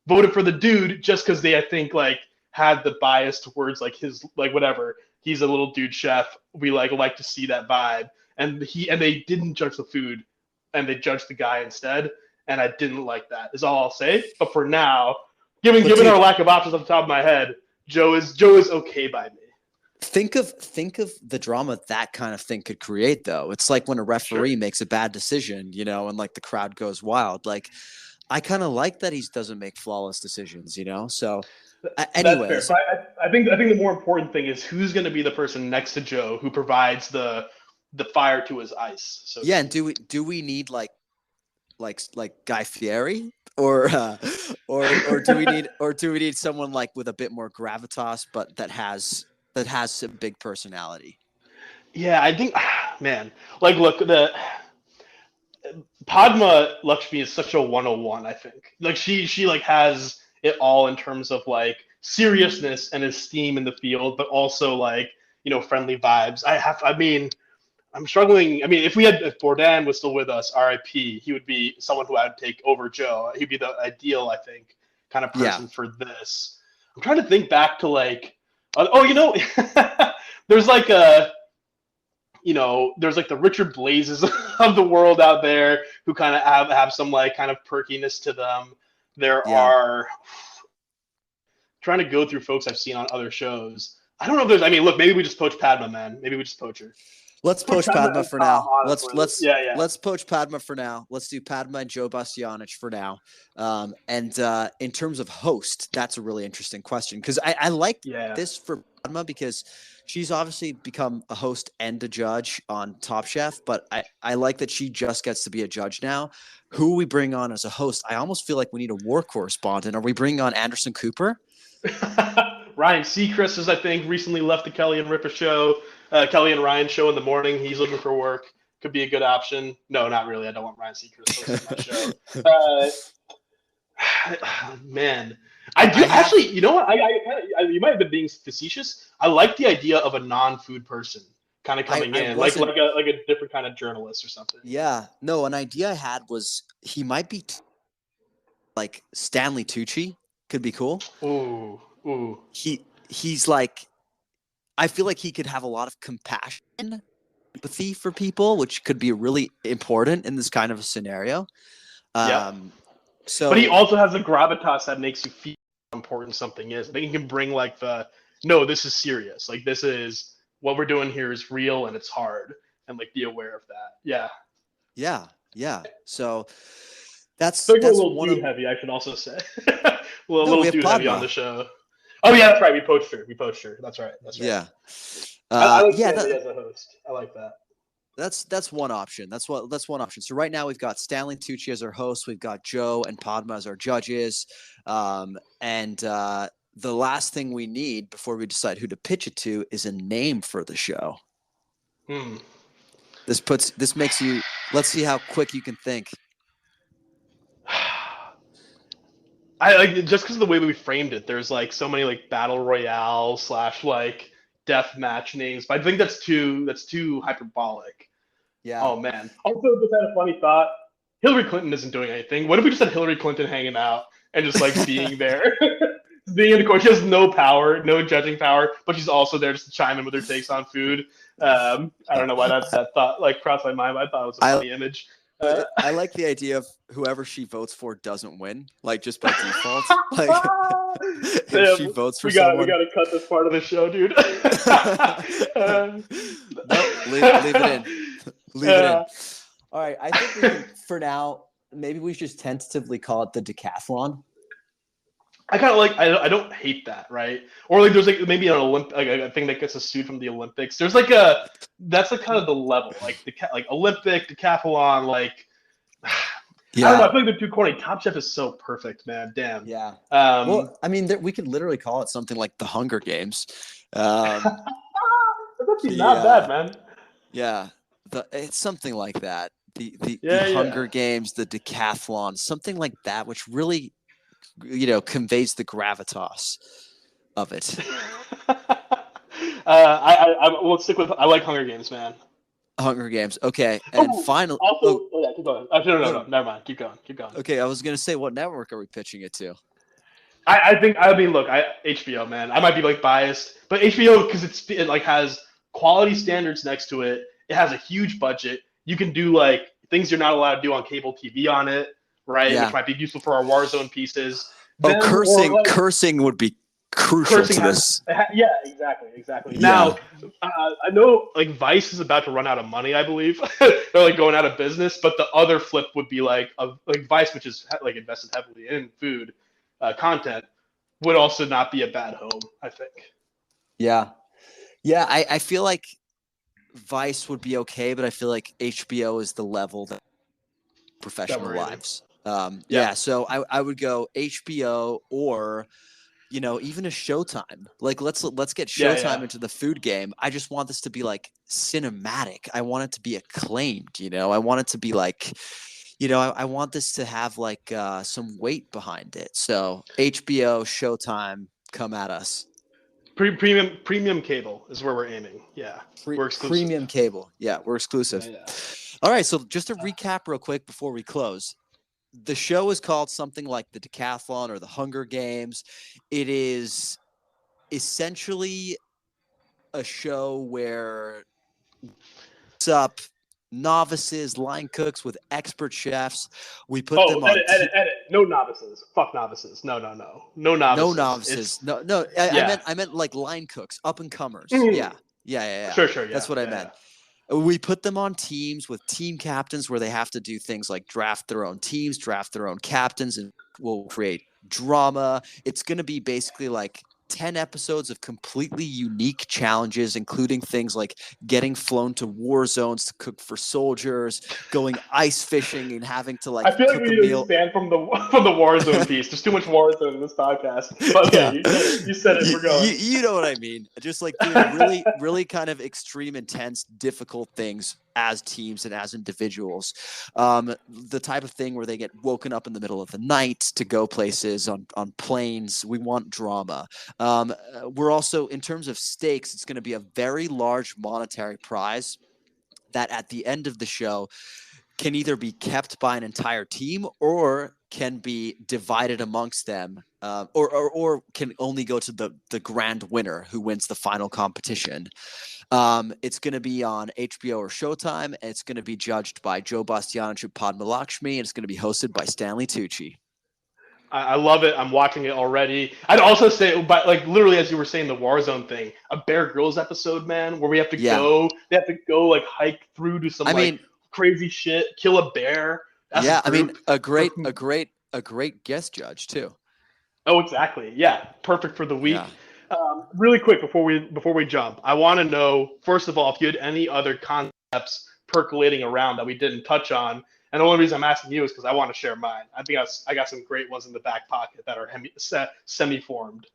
voted for the dude just because they I think like had the bias towards like his like whatever. He's a little dude chef. We like to see that vibe. And they didn't judge the food and they judged the guy instead. And I didn't like that, is all I'll say. But for now, given our lack of options off the top of my head, Joe is okay by me. Think of the drama that kind of thing could create, though. It's like when a referee makes a bad decision, and like the crowd goes wild. Like, I kind of like that he doesn't make flawless decisions, So, anyways, I think the more important thing is who's going to be the person next to Joe who provides the fire to his ice. So yeah, and do we need like Guy Fieri or do we need someone like with a bit more gravitas, but that has some big personality? Yeah, I think, man, like, look, the Padma Lakshmi is such a 101, I think. Like, she like has it all in terms of like seriousness and esteem in the field, but also like, friendly vibes. I'm struggling. I mean, if Bourdain was still with us, RIP, he would be someone who I would take over Joe. He'd be the ideal, I think, kind of person for this. I'm trying to think back to like, there's like there's like the Richard Blazes of the world out there who kind of have some like kind of perkiness to them. There are trying to go through folks I've seen on other shows. I don't know if there's. I mean, look, maybe we just poach Padma, man. Maybe we just poach her. Let's poach Padma for now. Honestly. Let's poach Padma for now. Let's do Padma and Joe Bastianich for now. And in terms of host, that's a really interesting question because I like this for Padma because she's obviously become a host and a judge on Top Chef, but I like that she just gets to be a judge now. Who we bring on as a host? I almost feel like we need a war correspondent. Are we bringing on Anderson Cooper? Ryan Seacrest has, I think, recently left the Kelly and Ripa show. Kelly and Ryan show in the morning. He's looking for work. Could be a good option. No, not really. I don't want Ryan Seacrest hosting my show. Man, I do actually. You know what? You might have been being facetious. I like the idea of a non-food person kind of coming in, like a different kind of journalist or something. Yeah. No, an idea I had was he might be like Stanley Tucci. Could be cool. Ooh. He's like I feel like he could have a lot of compassion, empathy for people, which could be really important in this kind of a scenario. Yeah. So, But he also has a gravitas that makes you feel how important something is. I think he can bring like no, this is serious. Like this is what we're doing here is real and it's hard, and like be aware of that. Yeah. yeah. So that's We're a little one food of heavy, I should also say. a no. little We have food heavy on Padma. the show. Oh yeah, that's right. We poached her. That's right. That's right. Yeah. I like Yeah. Stanley as a host. I like that. That's one option. That's one option. So right now we've got Stanley Tucci as our host. We've got Joe and Padma as our judges. And the last thing we need before we decide who to pitch it to is a name for the show. This makes you. Let's see how quick you can think. I like just because of the way we framed it. There's like so many like battle royale / like death match names, but I think that's too hyperbolic. Yeah. Oh man. Also, just had a funny thought. Hillary Clinton isn't doing anything. What if we just had Hillary Clinton hanging out and just like being there, being in the court? She has no power, no judging power, but she's also there just to chime in with her takes on food. I don't know why that thought like crossed my mind. But I thought it was a funny image. I like the idea of whoever she votes for doesn't win, like just by default. Like if she votes for someone, we gotta cut this part of the show, dude. Nope, leave it in. Leave it in. All right, I think we can, for now, maybe we should just tentatively call it the decathlon. I kind of like. I don't hate that, right? Or like, there's like maybe an Olympic, like a thing that gets a suit from the Olympics. There's like that's like kind of the level, like like Olympic decathlon, like. Yeah. I don't know. I feel like they're too corny. Top Chef is so perfect, man. Damn. Yeah. Well, I mean, we could literally call it something like the Hunger Games. That's actually not bad, man. Yeah. It's something like that. The Hunger Games, the decathlon, something like that, which really, conveys the gravitas of it. I will stick with. I like Hunger Games, man. Hunger Games. Okay. And finally. Also, yeah, keep going. No, never mind. Keep going. Okay. I was going to say, what network are we pitching it to? Look, HBO, man. I might be like biased, but HBO, because it like has quality standards next to it. It has a huge budget. You can do like things you're not allowed to do on cable TV on it, right? Yeah. Which might be useful for our Warzone pieces. Cursing would be crucial to this. Yeah, exactly. Yeah. Now, I know like Vice is about to run out of money. I believe they're like going out of business. But the other flip would be like Vice, which is like invested heavily in food content, would also not be a bad home. I think. Yeah. I feel like Vice would be okay, but I feel like HBO is the level that professional lives. Yeah. So I would go HBO or. Even a Showtime. Like let's get Showtime into the food game. I just want this to be like cinematic. I want it to be acclaimed. I want it to be like, I want this to have like some weight behind it. So HBO, Showtime, come at us. Premium cable is where we're aiming. Yeah, we're exclusive. Premium cable. Yeah, we're exclusive. Yeah. All right. So just to recap real quick before we close. The show is called something like the Decathlon or the Hunger Games. It is essentially a show where it's up novices, line cooks with expert chefs. We put them on. Edit. No novices. Fuck novices. No novices. No novices. No. I meant like line cooks, up and comers. Mm-hmm. Yeah. Sure. Yeah, that's what I meant. We put them on teams with team captains where they have to do things like draft their own teams, draft their own captains, and we'll create drama. It's going to be basically like 10 episodes of completely unique challenges, including things like getting flown to war zones to cook for soldiers, going ice fishing and having to like I feel cook like we need to expand from the war zone piece. There's too much war zone in this podcast. But you said it. We're going. You know what I mean. Just like doing really, really kind of extreme, intense, difficult things as teams and as individuals. The type of thing where they get woken up in the middle of the night to go places on planes. We want drama. We're also, in terms of stakes, it's going to be a very large monetary prize that at the end of the show can either be kept by an entire team or can be divided amongst them, or can only go to the grand winner who wins the final competition. It's going to be on HBO or Showtime. And it's going to be judged by Joe Bastianich and Padma Lakshmi, and it's going to be hosted by Stanley Tucci. I love it. I'm watching it already. I'd also say, but like literally, as you were saying, the Warzone thing, a Bear Grylls episode, man, where we have to go. They have to go like hike through to some crazy shit, kill a bear. Yeah, I mean, a great guest judge too. Oh, exactly. Yeah, perfect for the week. Yeah. Really quick before we jump, I want to know first of all if you had any other concepts percolating around that we didn't touch on. And the only reason I'm asking you is because I want to share mine. I think I got some great ones in the back pocket that are semi-formed.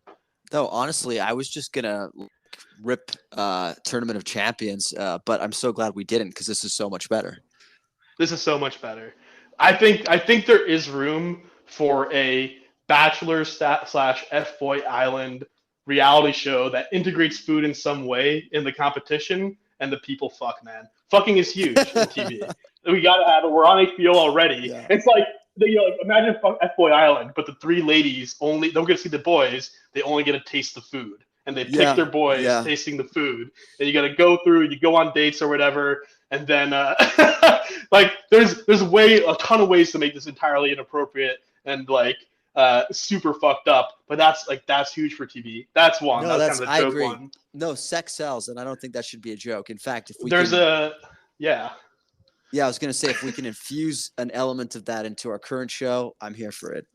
No, honestly, I was just gonna rip Tournament of Champions, but I'm so glad we didn't because this is so much better. This is so much better. I think there is room for a Bachelor / F-Boy Island reality show that integrates food in some way in the competition, and the people fuck, man. Fucking is huge in TV. We gotta have it. We're on HBO already. Yeah. It's like, imagine F-Boy Island, but the three ladies don't get to see the boys. They only get to taste the food, and they pick their boys tasting the food. And you got to go through. You go on dates or whatever, and then like there's a ton of ways to make this entirely inappropriate and like super fucked up. But that's huge for TV. That's one. No, that's kind of the joke agree. one. No, sex sells, and I don't think that should be a joke. In fact, if we Yeah, I was going to say, if we can infuse an element of that into our current show, I'm here for it.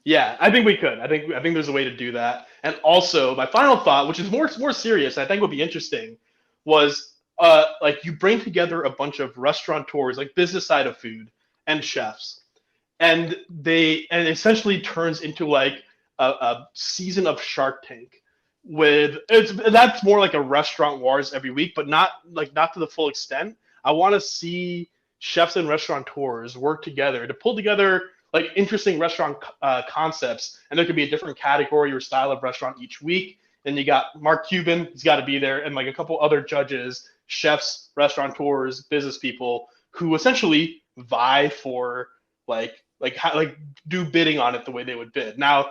Yeah, I think we could. I think there's a way to do that. And also, my final thought, which is more serious, I think would be interesting, was like you bring together a bunch of restaurateurs, like business side of food, and chefs, and it essentially turns into like a season of Shark Tank. That's more like a Restaurant Wars every week, but not to the full extent. I want to see chefs and restaurateurs work together to pull together like interesting restaurant concepts, and there could be a different category or style of restaurant each week. And you got Mark Cuban, he's got to be there, and like a couple other judges, chefs, restaurateurs, business people who essentially vie for like do bidding on it the way they would bid. Now,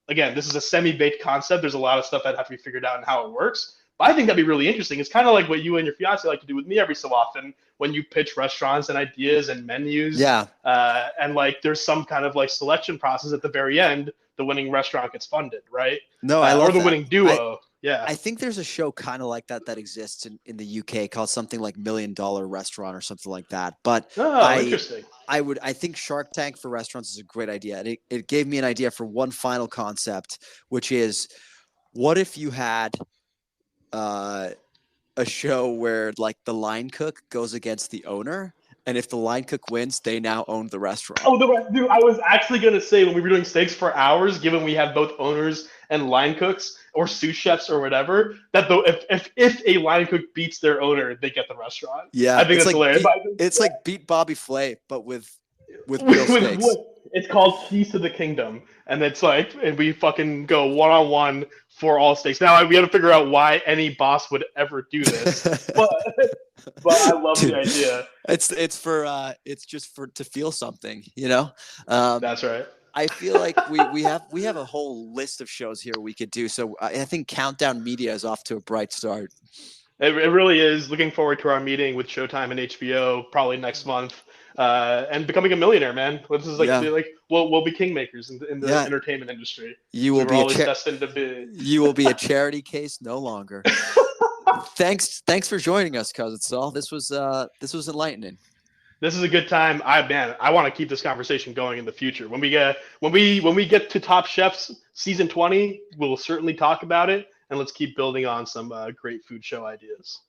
again, this is a semi-baked concept. There's a lot of stuff that have to be figured out and how it works. But I think that'd be really interesting. It's kind of like what you and your fiance like to do with me every so often when you pitch restaurants and ideas and menus. Yeah. And like there's some kind of like selection process at the very end. The winning restaurant gets funded, right? No, I love or the that. winning duo. I think there's a show kind of like that exists in the UK called something like $1 Million Restaurant or something like that. But interesting. I think Shark Tank for restaurants is a great idea. And it gave me an idea for one final concept, which is, what if you had a show where like the line cook goes against the owner, and if the line cook wins, they now own the restaurant. Oh, dude, I was actually gonna say, when we were doing steaks for hours, given we have both owners and line cooks or sous chefs or whatever, that though if a line cook beats their owner, they get the restaurant. Yeah, I think that's hilarious. It's like Beat Bobby Flay, but with real steaks. It's called Keys to the Kingdom, and it's like, and we fucking go one-on-one for all steaks. Now we have to figure out why any boss would ever do this, but I love the idea. It's just to feel something, you know. That's right. I feel like we have a whole list of shows here we could do. So I think Countdown Media is off to a bright start. It really is. Looking forward to our meeting with Showtime and HBO probably next month. And becoming a millionaire, man. This is like we'll be kingmakers in the entertainment industry. You will be destined to be. You will be a charity case no longer. Thanks for joining us, Cousin Saul. This was enlightening. This is a good time. I want to keep this conversation going in the future. When we get to Top Chefs season 20, we'll certainly talk about it, and let's keep building on some great food show ideas.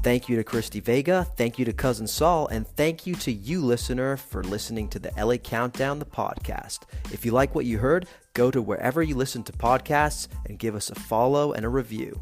Thank you to Christy Vega, thank you to Cousin Saul, and thank you to you, listener, for listening to the LA Countdown, the podcast. If you like what you heard, go to wherever you listen to podcasts and give us a follow and a review.